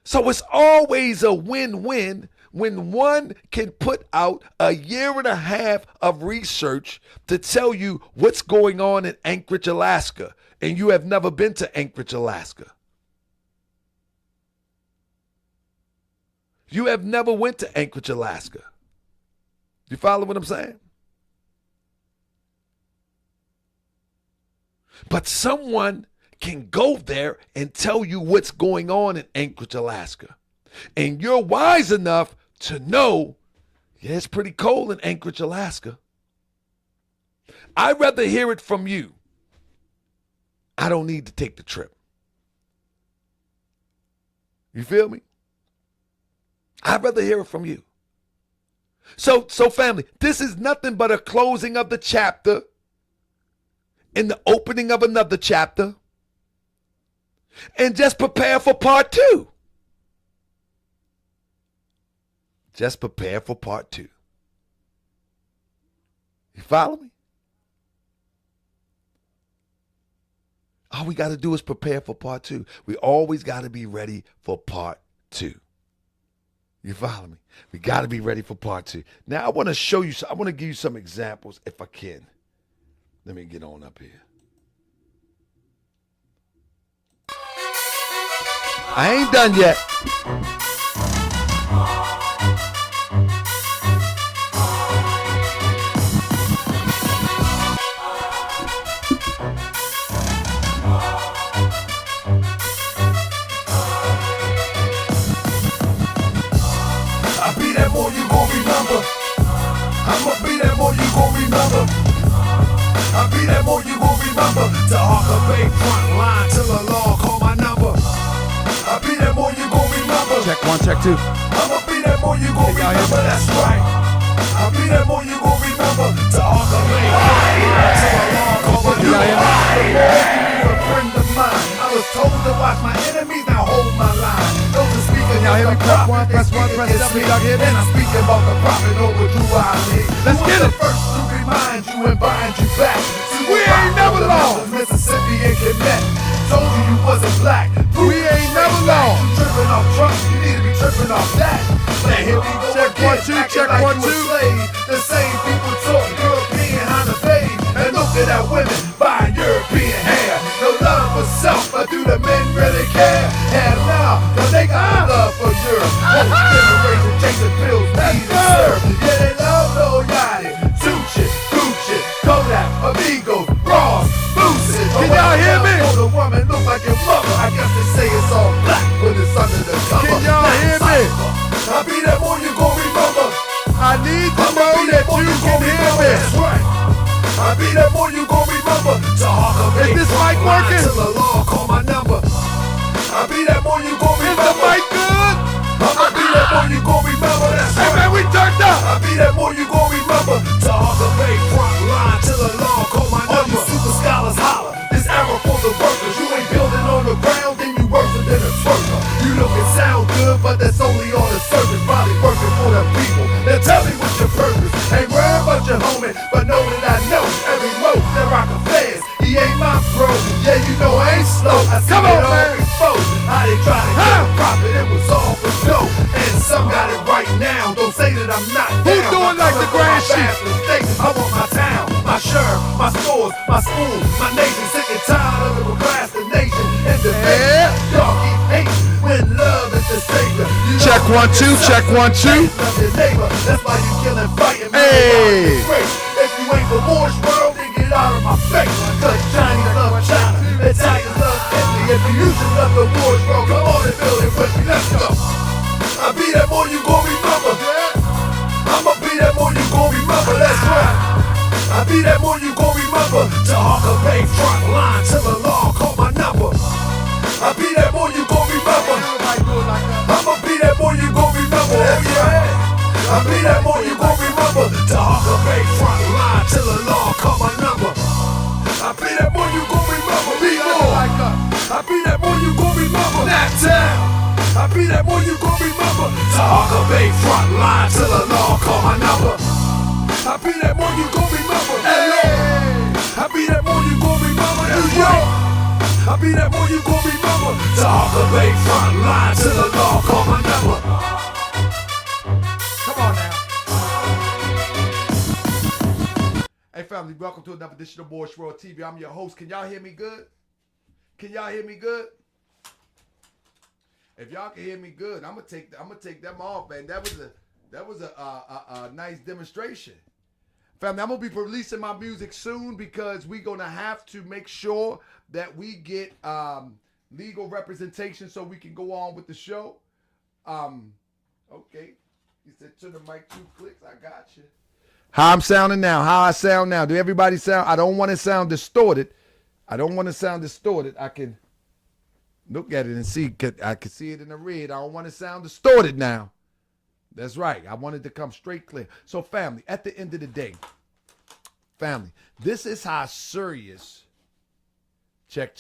Speaker 1: So it's always a win-win when one can put out a year and a half of research to tell you what's going on in Anchorage, Alaska, and you have never been to Anchorage, Alaska. You have never went to Anchorage, Alaska. You follow what I'm saying? But someone can go there and tell you what's going on in Anchorage, Alaska. And you're wise enough to know, yeah, it's pretty cold in Anchorage, Alaska. I'd rather hear it from you. I don't need to take the trip. You feel me? I'd rather hear it from you. So family, this is nothing but a closing of the chapter and the opening of another chapter. And just prepare for part 2. Just prepare for part 2. You follow me? All we got to do is prepare for part 2. We always got to be ready for part 2. You follow me? We got to be ready for part 2. Now, I want to show you, I want to give you some examples if I can. Let me get on up here. I ain't done yet.
Speaker 3: I'll be that boy you gon' remember. I'ma be that boy you gon' remember. I'll be that boy you gon' remember. To Arca Bay front line till the law call my number. I'll be that boy you gon' remember.
Speaker 1: Check 1, check 2.
Speaker 3: I'ma be that boy you gon' remember. That's right. I'll be that boy you gon' remember. To Arca Bay front line till the law call my number. The Lord is a friend of mine. I was told to watch my enemies, now hold my line. Those are speaking
Speaker 1: Y'all hear me?
Speaker 3: of the
Speaker 1: Press
Speaker 3: prophet,
Speaker 1: 1,
Speaker 3: they
Speaker 1: press 1,
Speaker 3: speaking
Speaker 1: press
Speaker 3: against
Speaker 1: W.
Speaker 3: me.
Speaker 1: Y'all hear me?
Speaker 3: And I'm speaking about the prophet over Drew Island.
Speaker 1: Let's get it.
Speaker 3: First to remind you and bind you back.
Speaker 1: We ain't never lost.
Speaker 3: Mississippi and Connect. Told you you wasn't black.
Speaker 1: We ain't never lost.
Speaker 3: You tripping off Trump, you need to be tripping off that. Now here we go
Speaker 1: Check
Speaker 3: again,
Speaker 1: 1, 2,
Speaker 3: acting
Speaker 1: check
Speaker 3: like
Speaker 1: 1,
Speaker 3: you a
Speaker 1: 2.
Speaker 3: slave. The same people talk European on the fade. And looking at women buying European hair. No love for self, but do the men really care? Hell no, cause they got love for Europe. Whole generation chasing pills, weed and syrup. Yeah, they love Lil Yachty, Tucci, Gucci, Kodak, Amigos, Ross, Boosie.
Speaker 1: Can y'all hear me?
Speaker 3: The woman look like your mother. I guess they say it's all black when it's under the cover.
Speaker 1: Can y'all hear me?
Speaker 3: I'll be that boy you gon' remember.
Speaker 1: I need to know that you can hear me.
Speaker 3: That's right. I'll be that boy you gon' remember. To Arca Bay
Speaker 1: Is this mic working?
Speaker 3: till the law call my number. I'll be that boy you gon'
Speaker 1: Is the
Speaker 3: remember.
Speaker 1: mic good?
Speaker 3: I'll be that boy you gon' remember. That's
Speaker 1: Hey
Speaker 3: right.
Speaker 1: man, we turned up.
Speaker 3: I'll be that boy you gon' remember. To Arca Bay front line till the law call my number. All you super scholars holler. This era for the workers. You ain't building on the ground, then you worse than a twerker. You look and sound good, but that's only on the surface. Probably working for the people. Now tell me what's your purpose. Ain't worried about your homie, but know that I know every move that rock a feds. He ain't my bro. Yeah, you know I ain't slow. I see
Speaker 1: Come
Speaker 3: it
Speaker 1: on,
Speaker 3: all
Speaker 1: man.
Speaker 3: before. How they try to get a profit, it was all for dough. And some got it right now. Don't say that I'm not
Speaker 1: Who
Speaker 3: down.
Speaker 1: doing like the grand shit?
Speaker 3: I want my town, my shirt, my stores, my school, my nation. Sick and tired of the procrastination and the
Speaker 1: Yeah.
Speaker 3: Y'all keep hating when love is the savior. You know
Speaker 1: Check 1, 2, check 1, 2.
Speaker 3: love your neighbor. That's why you killing, fighting.
Speaker 1: Hey.
Speaker 3: If you ain't for Moorish world, then get out of my face. Cause Chinese love China, Italians love Italy. If you used to love the Moorish world, come on and build it with me. Let's go. I'll be that boy you gon' remember. I be that one you gon' remember. To Harker Bay front line till the law call my number. I be that one you gon' remember. I'ma be that one you gon' remember. I be that one you gon' remember. To Harker Bay front line till the law call my number. I be that one you gon' remember. Be more. I be that one you gon' remember. That town. I be that one you gon' remember. To Harker Bay front line till the law call my number. I be that one you gon' remember. LA. I be that one you gon' remember. New York. I be that one you gon' remember. To Harker Bay front line till the law call my number.
Speaker 1: Come on now. Hey family, welcome to another edition of Moorish World TV. I'm your host. Can y'all hear me good? Can y'all hear me good? If y'all can hear me good, I'm gonna take them off, man. That was a nice demonstration. Family, I'm gonna be releasing my music soon because we're gonna have to make sure that we get legal representation so we can go on with the show. Okay. You said to the mic 2 clicks. I got you. How I'm sounding now? How I sound now? Do everybody sound? I don't want to sound distorted. I can look at it and see. I can see it in the red. I don't want to sound distorted now. That's right. I want it to come straight clear. So family, at the end of the day, family, this is how serious, check.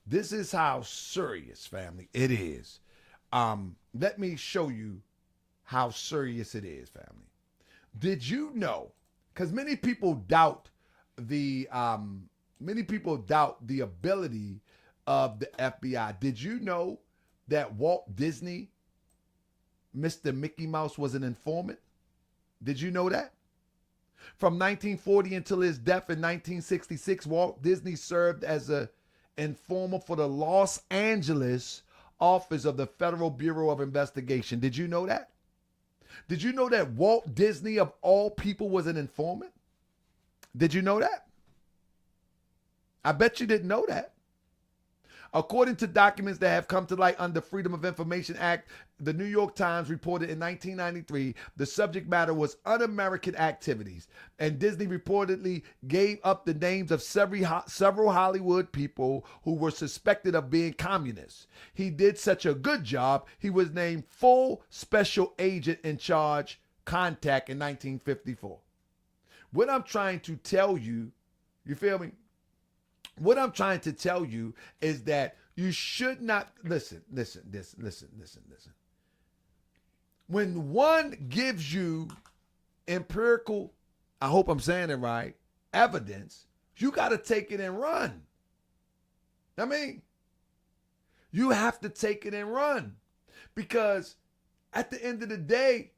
Speaker 1: This is how serious, family, it is. Let me show you how serious it is, family. Did you know, because many people doubt the ability of the FBI. Did you know that Walt Disney, Mr. Mickey Mouse, was an informant? Did you know that? From 1940 until his death in 1966, Walt Disney served as an informant for the Los Angeles office of the Federal Bureau of Investigation. Did you know that? Did you know that Walt Disney, of all people, was an informant? Did you know that? I bet you didn't know that. According to documents that have come to light under Freedom of Information Act, the New York Times reported in 1993 the subject matter was un-American activities, and Disney reportedly gave up the names of several Hollywood people who were suspected of being communists. He did such a good job, he was named full special agent in charge contact in 1954. What I'm trying to tell you, you feel me? What I'm trying to tell you is that you should not listen. When one gives you empirical, I hope I'm saying it right, evidence, you got to take it and run. I mean, you have to take it and run, because at the end of the day,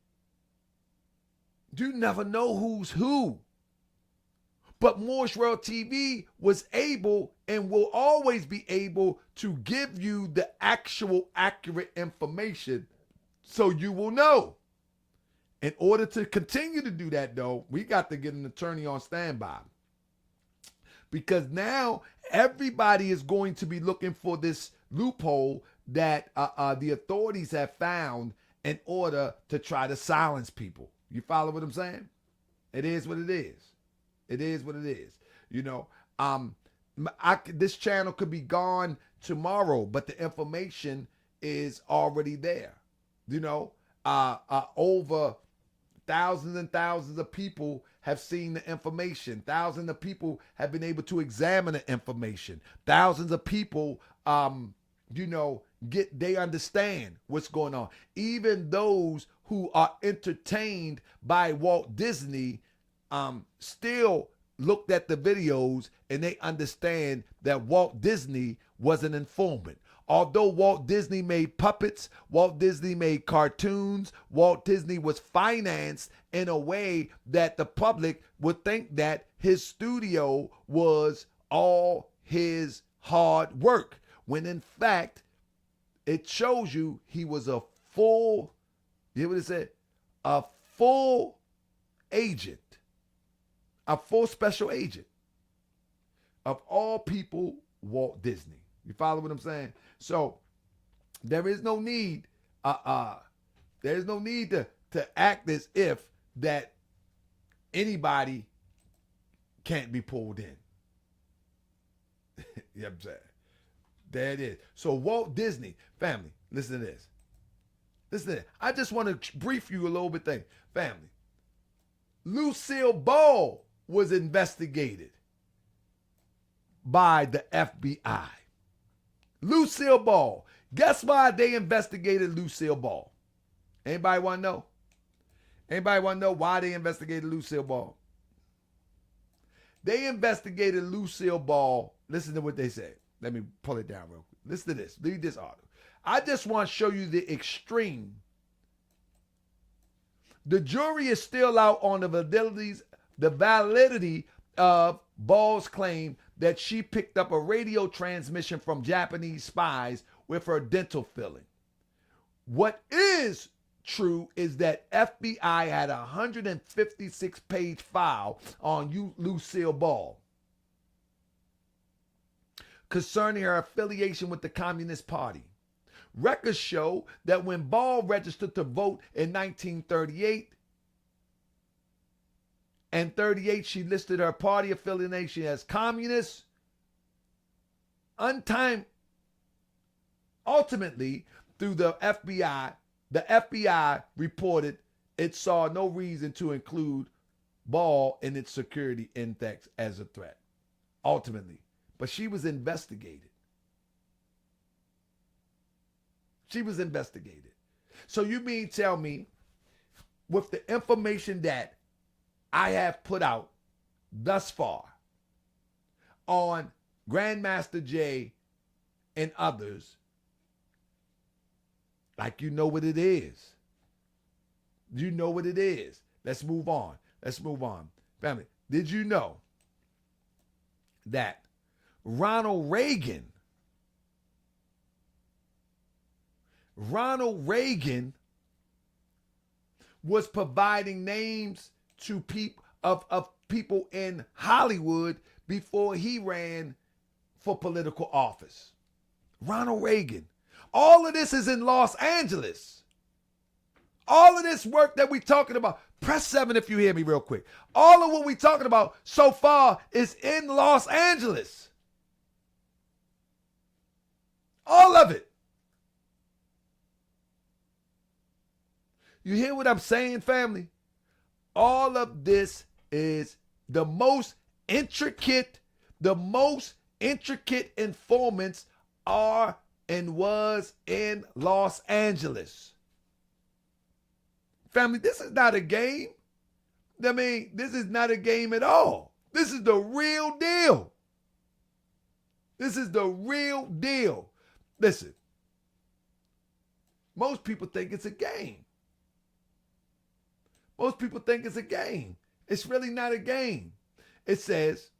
Speaker 1: you never know who's who. But Moorish World TV was able and will always be able to give you the actual accurate information so you will know. In order to continue to do that, though, we got to get an attorney on standby. Because now everybody is going to be looking for this loophole that the authorities have found in order to try to silence people. You follow what I'm saying? It is what it is. It is what it is. You know, this channel could be gone tomorrow, but the information is already there. You know, over thousands and thousands of people have seen the information. Thousands of people have been able to examine the information. Thousands of people, you know, they understand what's going on. Even those who are entertained by Walt Disney still looked at the videos and they understand that Walt Disney was an informant. Although Walt Disney made puppets, Walt Disney made cartoons, Walt Disney was financed in a way that the public would think that his studio was all his hard work, when in fact, it shows you he was a full, you hear what it said? A full agent. A full special agent. Of all people, Walt Disney. You follow what I'm saying? So there is no need, to act as if that anybody can't be pulled in. You know what I'm saying? There it is. So Walt Disney, family, listen to this. Listen to this. I just want to brief you a little bit thing. Family, Lucille Ball was investigated by the FBI. Lucille Ball. Guess why they investigated Lucille Ball? Anybody want to know? Anybody want to know why they investigated Lucille Ball? They investigated Lucille Ball. Listen to what they said. Let me pull it down real quick. Listen to this. Read this article. I just want to show you the extreme. The jury is still out on the validity of Ball's claim that she picked up a radio transmission from Japanese spies with her dental filling. What is true is that FBI had a 156-page file on Lucille Ball concerning her affiliation with the Communist Party. Records show that when Ball registered to vote in 1938 and 38, she listed her party affiliation as communist. Ultimately, through the FBI reported it saw no reason to include Ball in its security index as a threat. Ultimately. But she was investigated. She was investigated. So you mean tell me, with the information that I have put out thus far on Grandmaster Jay and others, like you know what it is. You know what it is. Let's move on. Let's move on. Family, did you know that Ronald Reagan was providing names to people in Hollywood before he ran for political office? Ronald Reagan. All of this is in Los Angeles. All of this work that we're talking about, press 7 if you hear me real quick. All of what we're talking about so far is in Los Angeles. All of it. You hear what I'm saying, family? All of this is the most intricate informants are and was in Los Angeles. Family, this is not a game. I mean, this is not a game at all. This is the real deal. This is the real deal. Listen, most people think it's a game. Most people think it's a game. It's really not a game. It says,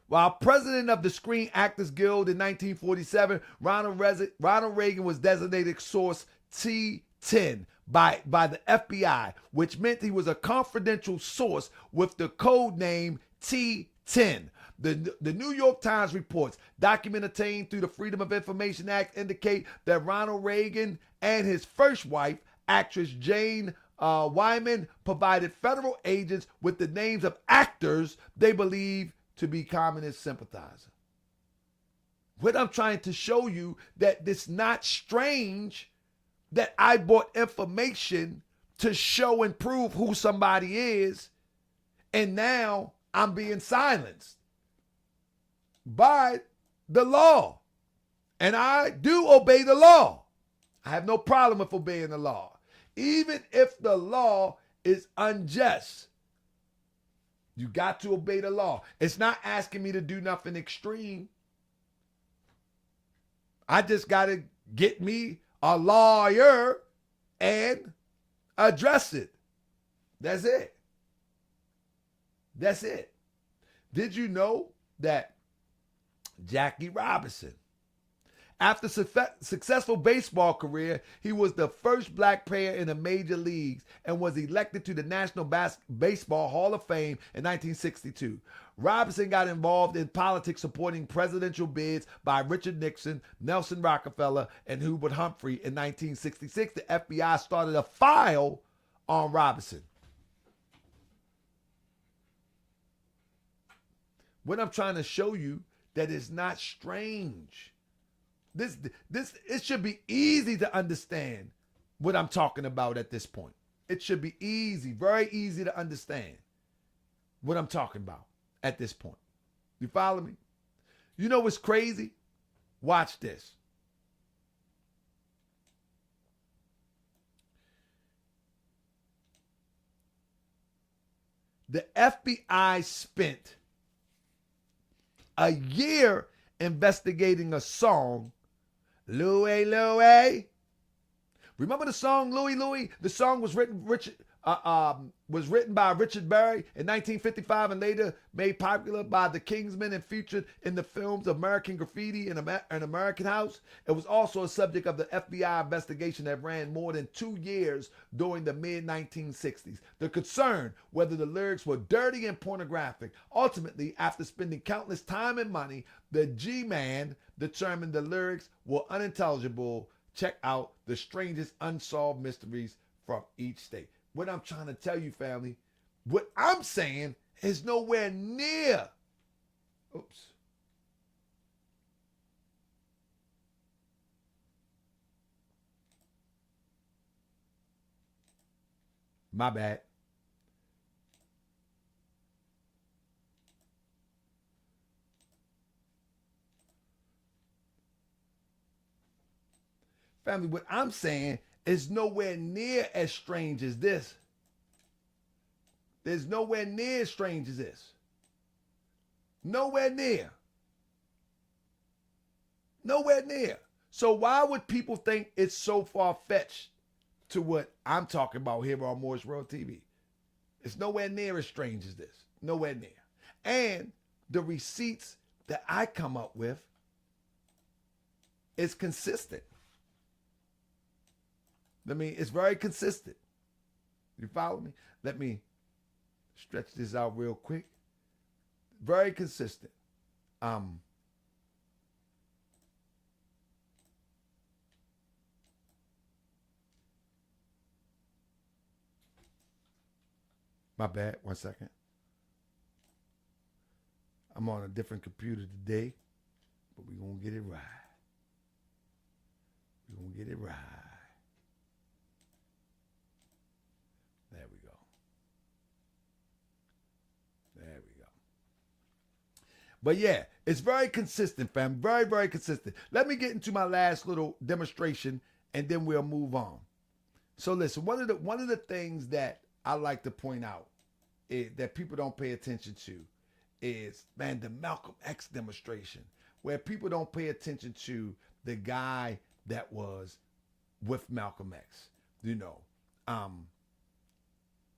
Speaker 1: while president of the Screen Actors Guild in 1947, Ronald Reagan was designated source T10 by the FBI, which meant he was a confidential source with the code name T10. The New York Times reports documents obtained through the Freedom of Information Act indicate that Ronald Reagan and his first wife, actress Jane Wyman, provided federal agents with the names of actors they believe to be communist sympathizers. What I'm trying to show you, that it's not strange that I brought information to show and prove who somebody is, and now I'm being silenced by the law. And I do obey the law. I have no problem with obeying the law. Even if the law is unjust, you got to obey the law. It's not asking me to do nothing extreme. I just got to get me a lawyer and address it. That's it. That's it. Did you know that Jackie Robinson, after successful baseball career, he was the first black player in the major leagues and was elected to the National Baseball Hall of Fame in 1962. Robinson got involved in politics supporting presidential bids by Richard Nixon, Nelson Rockefeller, and Hubert Humphrey. In 1966, the FBI started a file on Robinson. What I'm trying to show you that it's not strange. This it should be easy to understand what I'm talking about at this point. It should be easy, very easy to understand what I'm talking about at this point. You follow me? You know what's crazy? Watch this. The FBI spent a year investigating a song, Louie Louie. Remember the song Louie Louie? The song was written by Richard Berry in 1955 and later made popular by the Kingsmen and featured in the films American Graffiti and American House. It was also a subject of the FBI investigation that ran more than 2 years during the mid-1960s. The concern whether the lyrics were dirty and pornographic. Ultimately, after spending countless time and money, the G-Man determined the lyrics were unintelligible. Check out the strangest unsolved mysteries from each state. What I'm trying to tell you, family, what I'm saying is nowhere near. Oops. My bad. Family, what I'm saying is nowhere near as strange as this. There's nowhere near as strange as this. Nowhere near. Nowhere near. So why would people think it's so far-fetched to what I'm talking about here on Morris World TV? It's nowhere near as strange as this. Nowhere near. And the receipts that I come up with is consistent. It's very consistent. You follow me? Let me stretch this out real quick. Very consistent. My bad. 1 second. I'm on a different computer today, but we're going to get it right. We're going to get it right. There we go. There we go. But yeah, it's very consistent, fam. Very, very consistent. Let me get into my last little demonstration and then we'll move on. So listen, one of the things that I like to point out that people don't pay attention to is, man, the Malcolm X demonstration, where people don't pay attention to the guy that was with Malcolm X. You know,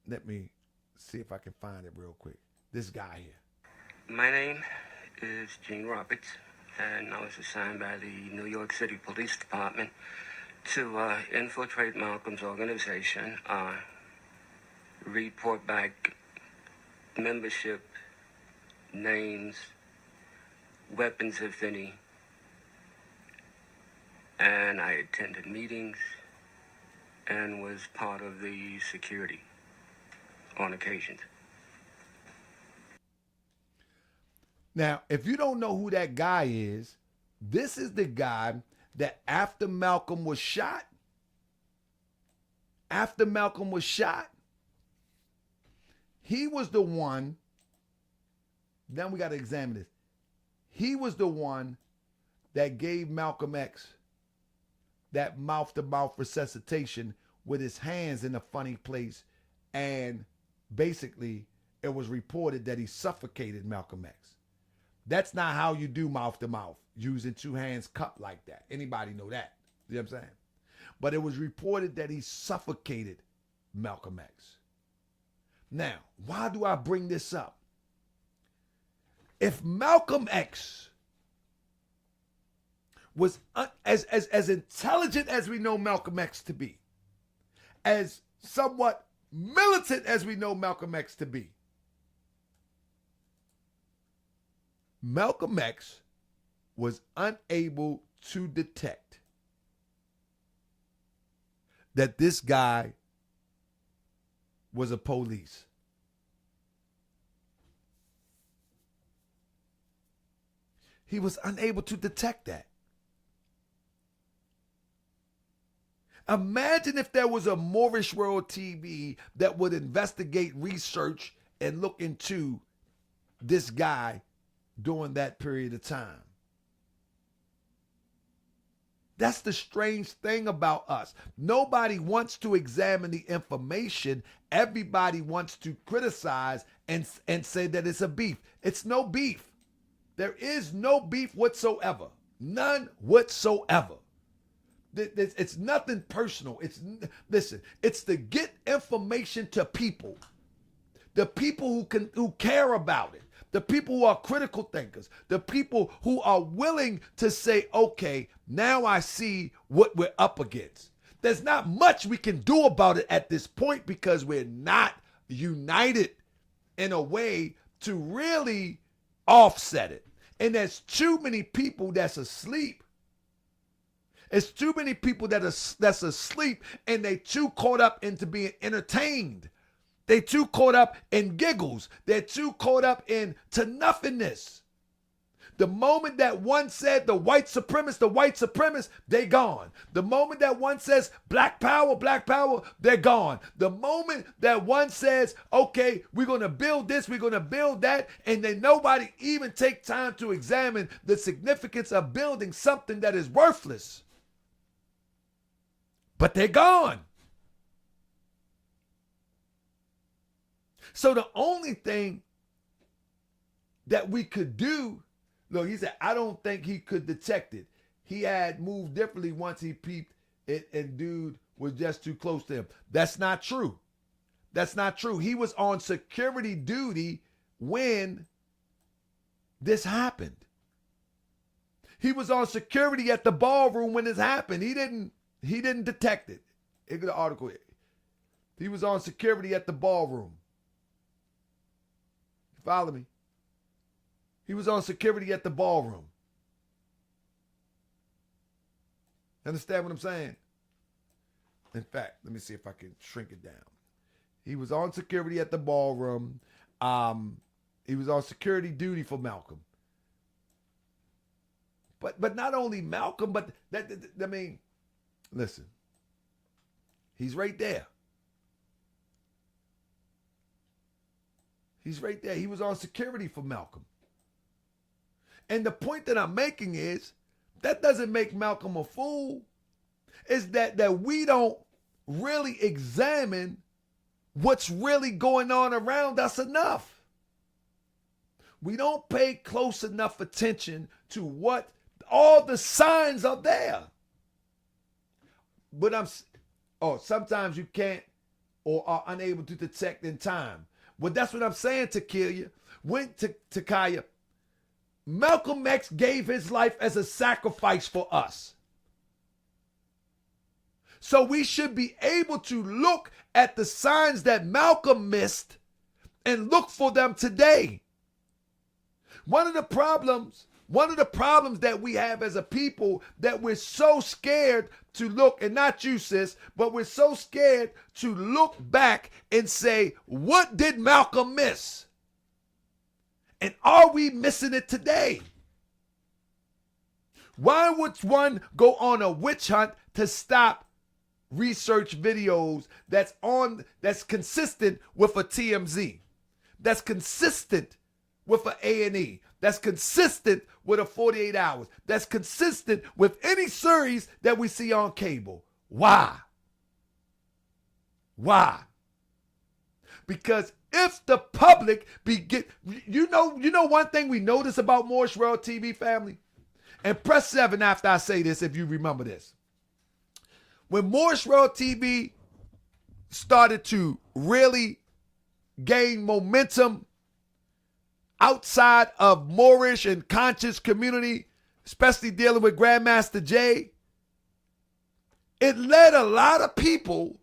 Speaker 1: let me see if I can find it real quick. This guy here.
Speaker 4: My name is Gene Roberts, and I was assigned by the New York City Police Department to infiltrate Malcolm's organization, report back membership, names, weapons, if any, and I attended meetings and was part of the security on occasions.
Speaker 1: Now, if you don't know who that guy is, this is the guy that after Malcolm was shot, he was the one, now we got to examine this. He was the one that gave Malcolm X that mouth-to-mouth resuscitation with his hands in a funny place, and basically it was reported that he suffocated Malcolm X. That's not how you do mouth-to-mouth, using two hands cupped like that. Anybody know that? You know what I'm saying? But it was reported that he suffocated Malcolm X. Now, why do I bring this up? If Malcolm X was as intelligent as we know Malcolm X to be, as somewhat militant as we know Malcolm X to be, Malcolm X was unable to detect that this guy was a police. He was unable to detect that. Imagine if there was a Moorish World TV that would investigate, research, and look into this guy during that period of time. That's the strange thing about us. Nobody wants to examine the information. Everybody wants to criticize and say that it's a beef. It's no beef. There is no beef whatsoever. None whatsoever. It's nothing personal. Listen, it's to get information to people. The people who care about it. The people who are critical thinkers, the people who are willing to say, okay, now I see what we're up against. There's not much we can do about it at this point because we're not united in a way to really offset it. And there's too many people that's asleep. It's too many people that's asleep, and they too caught up into being entertained. They too caught up in giggles. They're too caught up into nothingness. The moment that one said the white supremacist, they gone. The moment that one says black power, they're gone. The moment that one says, okay, we're going to build this, we're going to build that, and then nobody even take time to examine the significance of building something that is worthless. But they're gone. So the only thing that we could do, look, he said, I don't think he could detect it. He had moved differently once he peeped it, and dude was just too close to him. That's not true. That's not true. He was on security duty when this happened. He was on security at the ballroom when this happened. He didn't detect it. Look at the article. He was on security at the ballroom. Follow me? He was on security at the ballroom. Understand what I'm saying? In fact, let me see if I can shrink it down. He was on security at the ballroom. He was on security duty for Malcolm. But not only Malcolm, but listen. He's right there. He's right there. He was on security for Malcolm. And the point that I'm making is that doesn't make Malcolm a fool. It's that we don't really examine what's really going on around us enough. We don't pay close enough attention to what all the signs are there. But sometimes you can't or are unable to detect in time. Well, that's what I'm saying, Takaya. Takaya. Malcolm X gave his life as a sacrifice for us. So we should be able to look at the signs that Malcolm missed and look for them today. One of the problems that we have as a people, that we're so scared to look, and not you, sis, but we're so scared to look back and say, what did Malcolm miss? And are we missing it today? Why would one go on a witch hunt to stop research videos that's consistent with a TMZ, that's consistent with an A&E, that's consistent with a 48 Hours, that's consistent with any series that we see on cable? Why? Why? Because if the public you know one thing we notice about Moorish World TV, family, and press 7 after I say this if you remember this. When Moorish World TV started to really gain momentum outside of Moorish and conscious community, especially dealing with Grandmaster Jay, it led a lot of people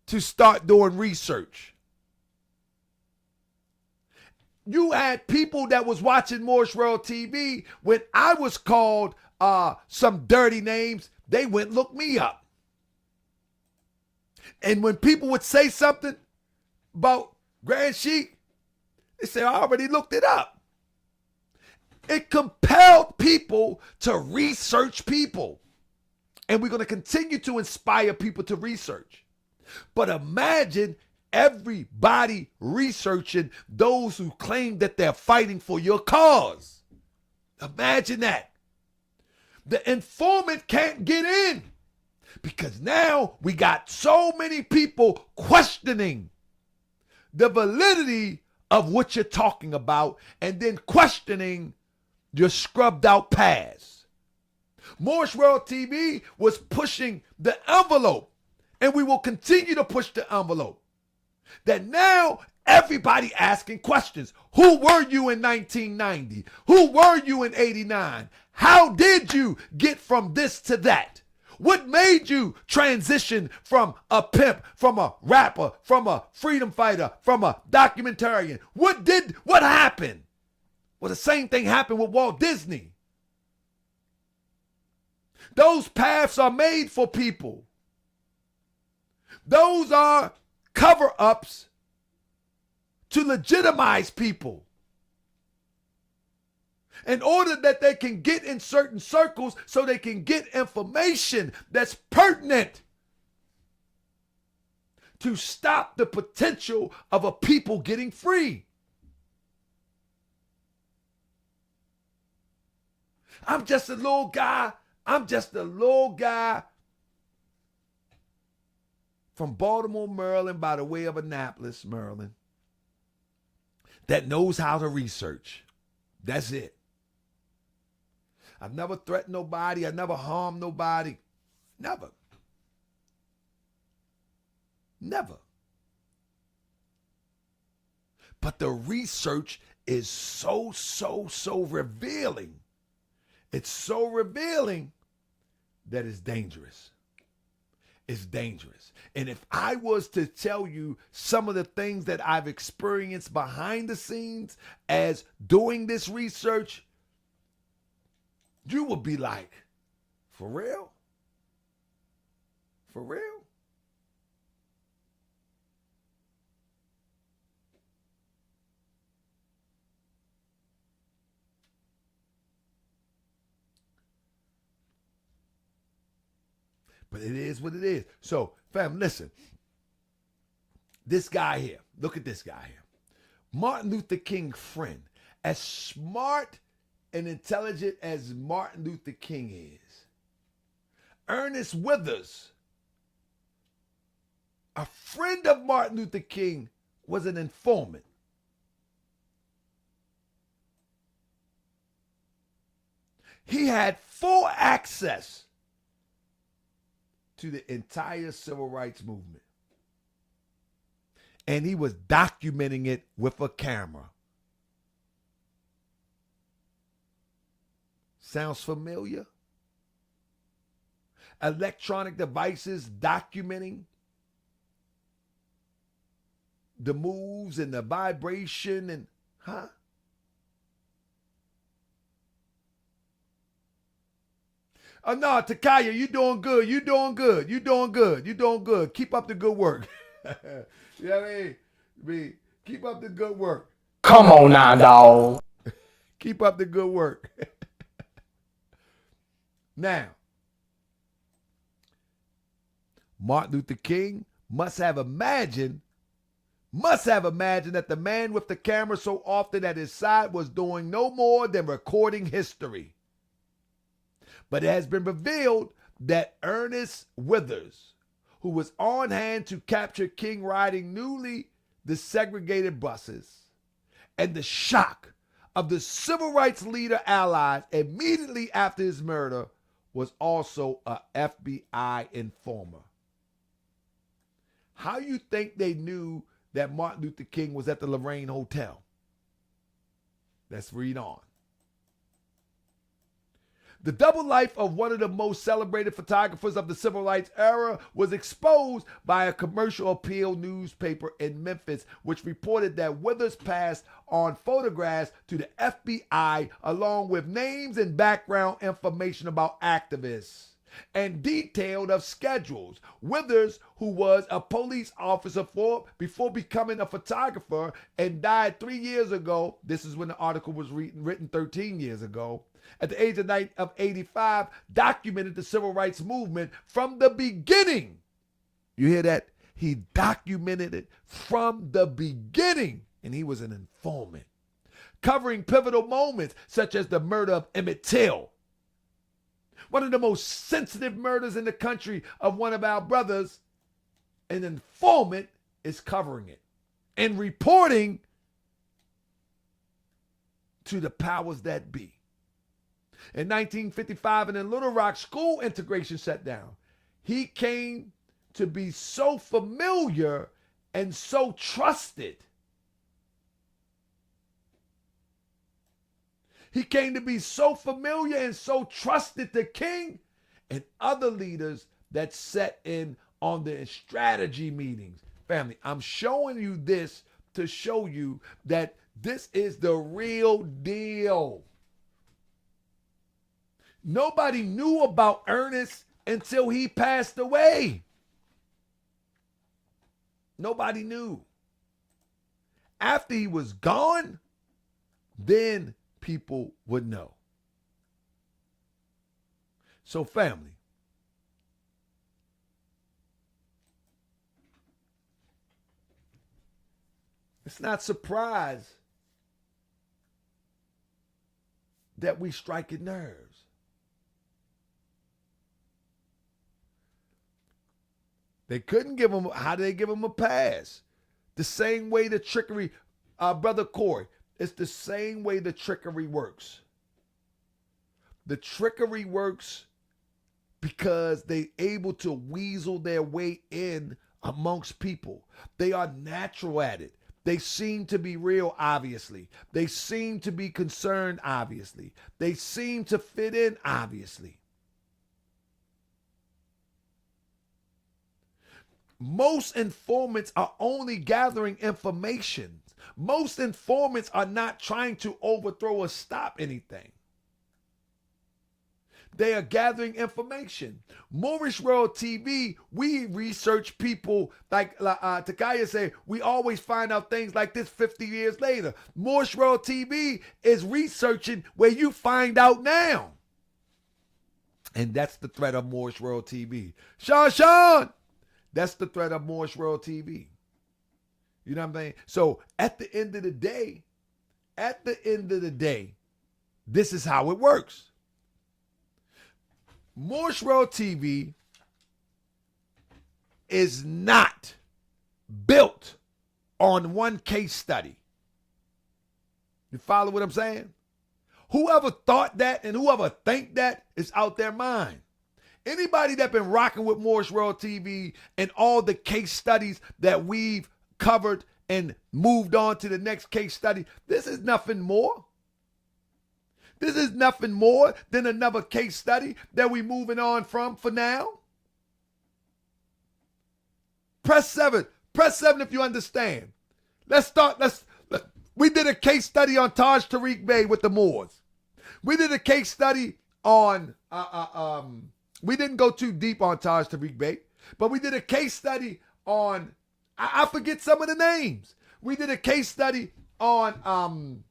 Speaker 1: to start doing research. You had people that was watching Moorish World TV when I was called some dirty names. They went and looked me up. And when people would say something about Grand Sheik, they say, I already looked it up. It compelled people to research people. And we're going to continue to inspire people to research. But imagine everybody researching those who claim that they're fighting for your cause. Imagine that. The informant can't get in because now we got so many people questioning the validity of what you're talking about and then questioning your scrubbed out past. Morris World TV was pushing the envelope, and we will continue to push the envelope. That now everybody asking questions. Who were you in 1990? Who were you in 89? How did you get from this to that? What made you transition from a pimp, from a rapper, from a freedom fighter, from a documentarian? What happened? Well, the same thing happened with Walt Disney. Those paths are made for people. Those are cover-ups to legitimize people in order that they can get in certain circles so they can get information that's pertinent to stop the potential of a people getting free. I'm just a little guy from Baltimore, Maryland, by the way of Annapolis, Maryland, that knows how to research. That's it. I've never threatened nobody. I never harmed nobody. Never. Never. But the research is so revealing. It's so revealing that it's dangerous. It's dangerous. And if I was to tell you some of the things that I've experienced behind the scenes as doing this research, you would be like, for real? For real? But it is what it is. So, fam, listen. This guy here, look at this guy here. Martin Luther King's friend. As smart and intelligent as Martin Luther King is, Ernest Withers, a friend of Martin Luther King, was an informant. He had full access to the entire civil rights movement. And he was documenting it with a camera. Sounds familiar? Electronic devices documenting the moves and the vibration and, huh? Oh, no, Takaya, you doing good. You doing good. You doing good. You doing good. Keep up the good work. You know what I mean? Keep up the good work.
Speaker 5: Come on now, dog.
Speaker 1: Keep up the good work. Now, Martin Luther King must have imagined that the man with the camera so often at his side was doing no more than recording history. But it has been revealed that Ernest Withers, who was on hand to capture King riding newly desegregated buses, and the shock of the civil rights leader allies immediately after his murder, was also a FBI informer. How you think they knew that Martin Luther King was at the Lorraine Hotel? Let's read on. The double life of one of the most celebrated photographers of the civil rights era was exposed by a commercial appeal newspaper in Memphis, which reported that Withers passed on photographs to the FBI along with names and background information about activists and detailed of schedules. Withers, who was a police officer before becoming a photographer and died 3 years ago, this is when the article was written 13 years ago, at the age of 85, documented the civil rights movement from the beginning. You hear that? He documented it from the beginning, and he was an informant, covering pivotal moments such as the murder of Emmett Till, one of the most sensitive murders in the country of one of our brothers. An informant is covering it and reporting to the powers that be. In 1955, in Little Rock, school integration shut down. He came to be so familiar and so trusted. He came to be so familiar and so trusted to King and other leaders that set in on the strategy meetings. Family, I'm showing you this to show you that this is the real deal. Nobody knew about Ernest until he passed away. Nobody knew. After he was gone, then people would know. So, family, it's not surprise that we strike at nerves. They couldn't give him, how did they give him a pass? The same way the trickery, Brother Corey, it's the same way the trickery works. The trickery works because they're able to weasel their way in amongst people. They are natural at it. They seem to be real, obviously. They seem to be concerned, obviously. They seem to fit in, obviously. Most informants are only gathering information. Most informants are not trying to overthrow or stop anything. They are gathering information. Moorish World TV, we research people like Takaya said, we always find out things like this 50 years later. Moorish World TV is researching where you find out now. And that's the threat of Moorish World TV. Sean! That's the threat of Moorish World TV. You know what I'm saying? So at the end of the day, this is how it works. Moorish World TV is not built on one case study. You follow what I'm saying? Whoever thought that and whoever think that is out their mind. Anybody that been rocking with Moorish World TV and all the case studies that we've covered and moved on to the next case study, this is nothing more. This is nothing more than another case study that we're moving on from for now. Press 7. Press 7 if you understand. Let's start. We did a case study on Taj Tariq Bey with the Moors. We did a case study on we didn't go too deep on Taj Tariq Bey, but we did a case study on, I forget some of the names. We did a case study on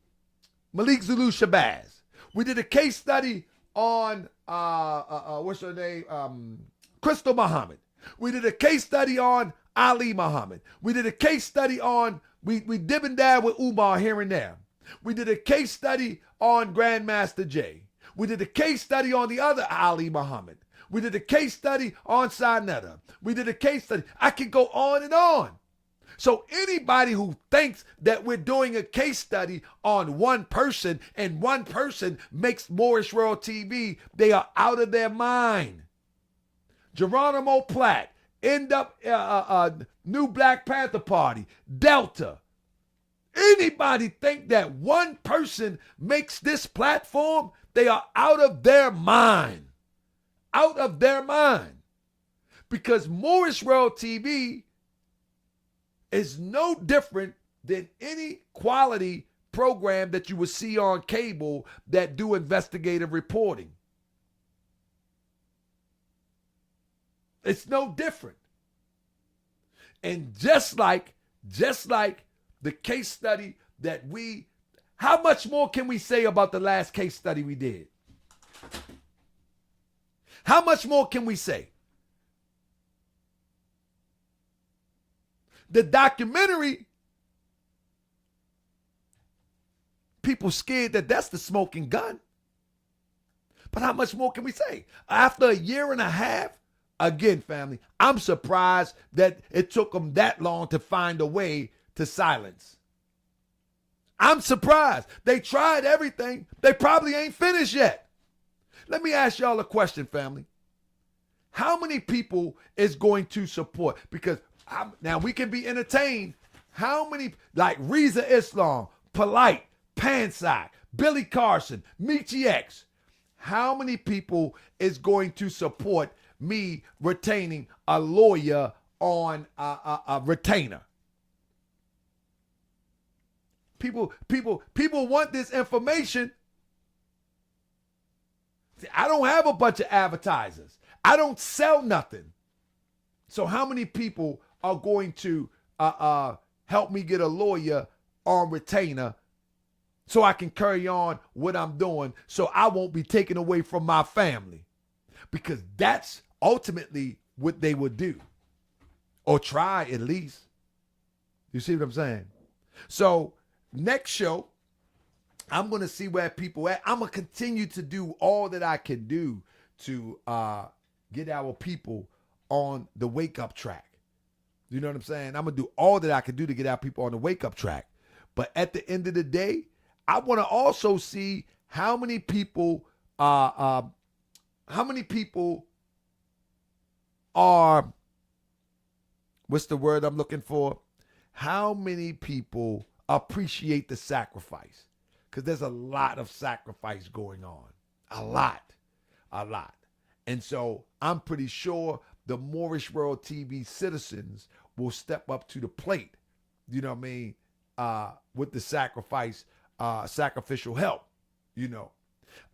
Speaker 1: Malik Zulu Shabazz. We did a case study on, what's her name? Crystal Muhammad. We did a case study on Ali Muhammad. We did a case study on, we dib and dab with Umar here and there. We did a case study on Grandmaster Jay. We did a case study on the other Ali Muhammad. We did a case study on Sinetta. We did a case study. I could go on and on. So anybody who thinks that we're doing a case study on one person and one person makes Moorish World TV, they are out of their mind. Geronimo Platt, end up New Black Panther Party, Delta. Anybody think that one person makes this platform, they are out of their mind. Out of their mind. Because Moorish World TV is no different than any quality program that you would see on cable that do investigative reporting. It's no different. And just like the case study that how much more can we say about the last case study we did? How much more can we say? The documentary, people scared that that's the smoking gun. But how much more can we say? After a year and a half, again, family, I'm surprised that it took them that long to find a way to silence. I'm surprised. They tried everything. They probably ain't finished yet. Let me ask y'all a question, family. How many people is going to support? Because now we can be entertained. How many, like Reza Islam, Polite, Pansack, Billy Carson, Michi X, how many people is going to support me retaining a lawyer on a retainer? People want this information. See, I don't have a bunch of advertisers. I don't sell nothing. So how many people are going to help me get a lawyer on retainer so I can carry on what I'm doing so I won't be taken away from my family? Because that's ultimately what they would do. Or try at least. You see what I'm saying? So next show, I'm going to see where people at. I'm going to continue to do all that I can do to get our people on the wake-up track. You know what I'm saying? I'm going to do all that I can do to get our people on the wake-up track. But at the end of the day, I want to also see how many people are, what's the word I'm looking for? How many people appreciate the sacrifice? Because there's a lot of sacrifice going on. A lot. And so I'm pretty sure the Moorish World TV citizens will step up to the plate, you know what I mean, with the sacrificial help, you know.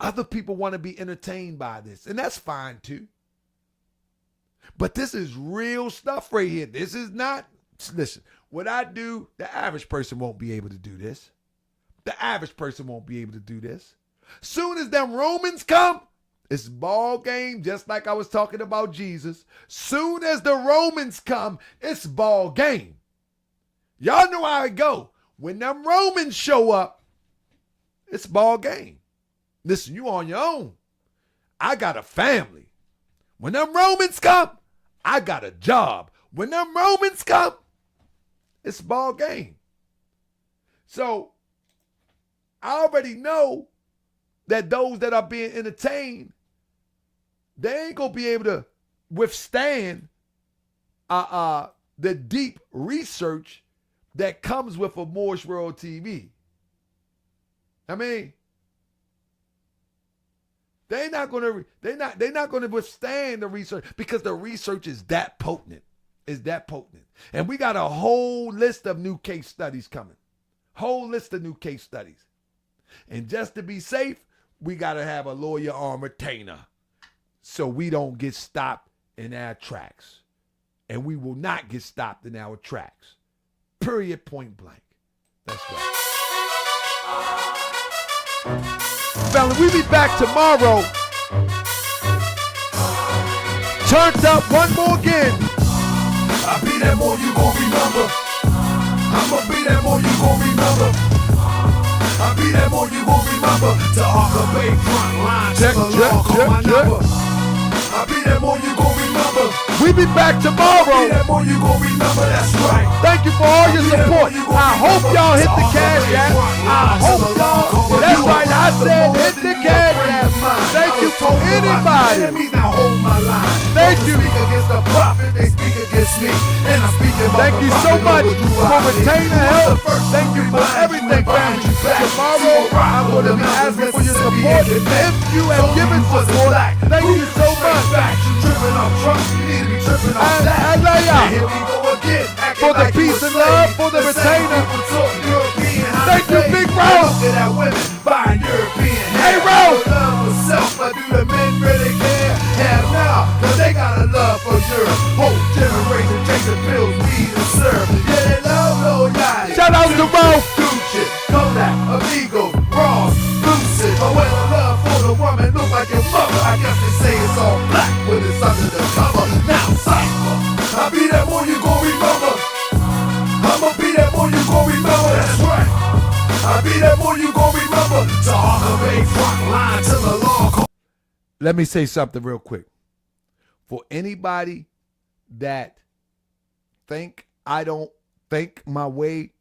Speaker 1: Other people want to be entertained by this, and that's fine too. But this is real stuff right here. This is not, listen, what I do, the average person won't be able to do this. The average person won't be able to do this. Soon as them Romans come, it's ball game, just like I was talking about Jesus. Soon as the Romans come, it's ball game. Y'all know how it go. When them Romans show up, it's ball game. Listen, you on your own. I got a family. When them Romans come, I got a job. When them Romans come, it's ball game. So I already know that those that are being entertained, they ain't gonna be able to withstand the deep research that comes with a Moorish World TV. I mean, they're not gonna withstand the research because the research is that potent. And we got a whole list of new case studies coming. Whole list of new case studies. And just to be safe, we got to have a lawyer on retainer so we don't get stopped in our tracks. And we will not get stopped in our tracks. Period, point blank. Let's go. Fella, we be back tomorrow. Turned up one more again.
Speaker 3: I be that more you gon' remember. I'ma be that more you gon' remember. I be that more you gon' remember. To Arca Bay front line, check my number. I be that more you gon' remember.
Speaker 1: We be back tomorrow.
Speaker 3: I be that more you gon' remember. That's right.
Speaker 1: Thank you for all your support. I hope y'all hit the cash app. I hope y'all. That's right. I said hit the cash app. Thank you for anybody. Thank you.
Speaker 3: Speak against the prophet, they speak against me. And I'm speaking about
Speaker 1: Thank you so much for retainer help. Thank you for everything, family. Tomorrow, I'm going to be asking for your support. If you have given support, thank you so much. For the peace and love, for the retainer. Thank you, Big Rose. Hey, Rose.
Speaker 3: But do the men really care? Hell no, cause they got a love for Europe. say it's all black when it's under the cover. Now cypher, I be that boy you gon' remember. I'ma be that boy you gon' remember. That's right. I be that boy you gon' remember. To Harlem Bay front line till the law call.
Speaker 1: Let me say something real quick. For anybody that think I don't think my way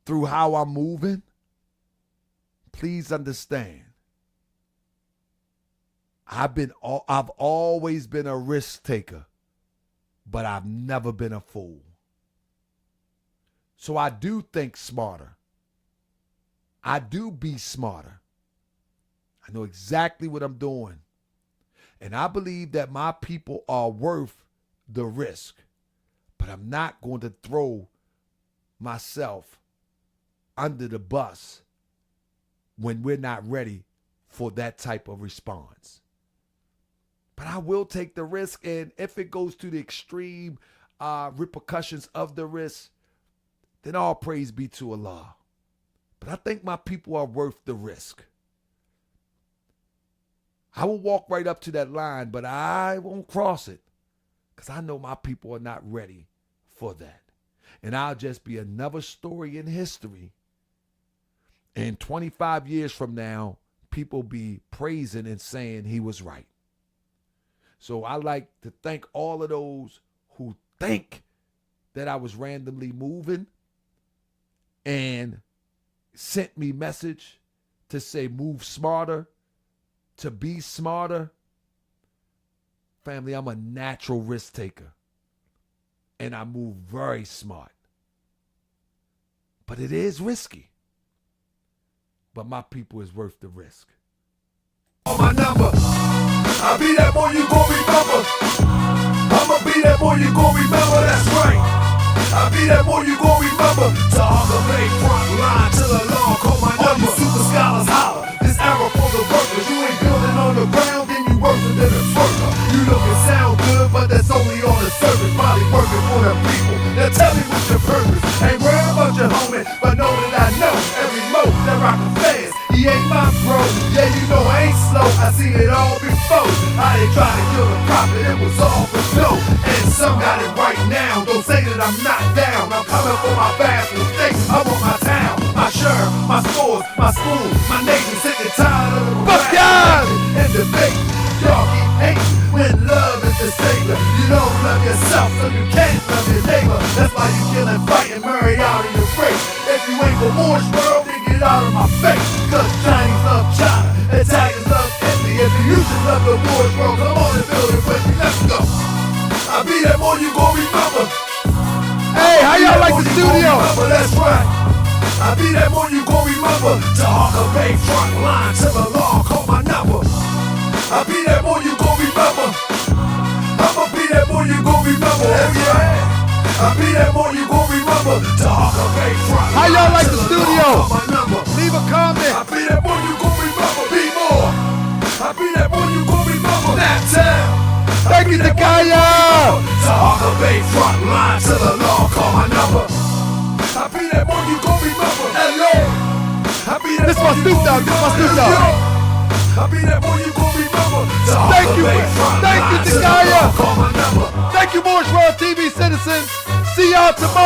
Speaker 1: through how I'm moving, please understand. I've always been a risk taker, but I've never been a fool. So I do think smarter. I do be smarter. I know exactly what I'm doing. And I believe that my people are worth the risk. But I'm not going to throw myself under the bus when we're not ready for that type of response. But I will take the risk, and if it goes to the extreme repercussions of the risk, then all praise be to Allah. But I think my people are worth the risk. I will walk right up to that line, but I won't cross it because I know my people are not ready for that. And I'll just be another story in history. And 25 years from now, people be praising and saying he was right. So I like to thank all of those who think that I was randomly moving and sent me message to say move smarter, to be smarter. Family, I'm a natural risk taker. And I move very smart. But it is risky. But my people is worth the risk.
Speaker 3: On my number, I be that boy you gon' remember. I'ma be that boy you gon' remember, that's right. I be that boy you gon' remember. To Harlem Bay front line till the law call my number. All you super scholars holler, this era for the workers. You ain't building on the ground, then you working than a twerker. You look and sound good, but that's only on the surface. Probably working for the people. Now tell me what's your purpose. Ain't worried about your homie, but know that I know every move that rockin' fast. He ain't my bro, yeah you know I ain't slow. I seen it all before. How they try to kill the prophet, it was all for dough. And some got it right now, don't say that I'm not down. I'm coming for my fast mistakes, I want my town, my shirt, my stores, my school, my nation. Sick and tired of the
Speaker 1: Buckeyes
Speaker 3: and debate. Y'all keep hating when love is the savior. You don't love yourself, so you can't love your neighbor. That's why you kill and fight and marry out of your race. If you ain't for Moorish world, then get out of my face. Cause Chinese love China, Italians love Italy. If you used to love the Moorish world, come on and build it with me, let's go. I be that boy you gon' remember.
Speaker 1: Hey, how y'all like the studio?
Speaker 3: That's right. I be that boy you gon' remember. To Harlem Bay front line till the law call my number. I be that boy you gon' remember. I'ma be that boy you gon' remember. Oh yeah. I be that boy you gon' remember. To Harlem Bay front line.
Speaker 1: How y'all like the
Speaker 3: till
Speaker 1: studio?
Speaker 3: law call my number.
Speaker 1: Leave a comment.
Speaker 3: I be that boy you gon' remember. Be more. I be that boy you gon' remember. That town.
Speaker 1: Thank you, Takaya.
Speaker 3: To Harlem Bay front line till the law call my number. I be that boy you gon' remember. LA. I be that
Speaker 1: This
Speaker 3: boy
Speaker 1: my
Speaker 3: you
Speaker 1: Snoop
Speaker 3: gon'
Speaker 1: Dogg. This my
Speaker 3: remember.
Speaker 1: Snoop Dogg.
Speaker 3: I be that boy you gon' remember. To
Speaker 1: Thank
Speaker 3: Harlem
Speaker 1: you.
Speaker 3: Bay front
Speaker 1: Thank you,
Speaker 3: line till the
Speaker 1: Takaya.
Speaker 3: law call my number.
Speaker 1: Thank you, Moorish World TV citizens. See y'all tomorrow.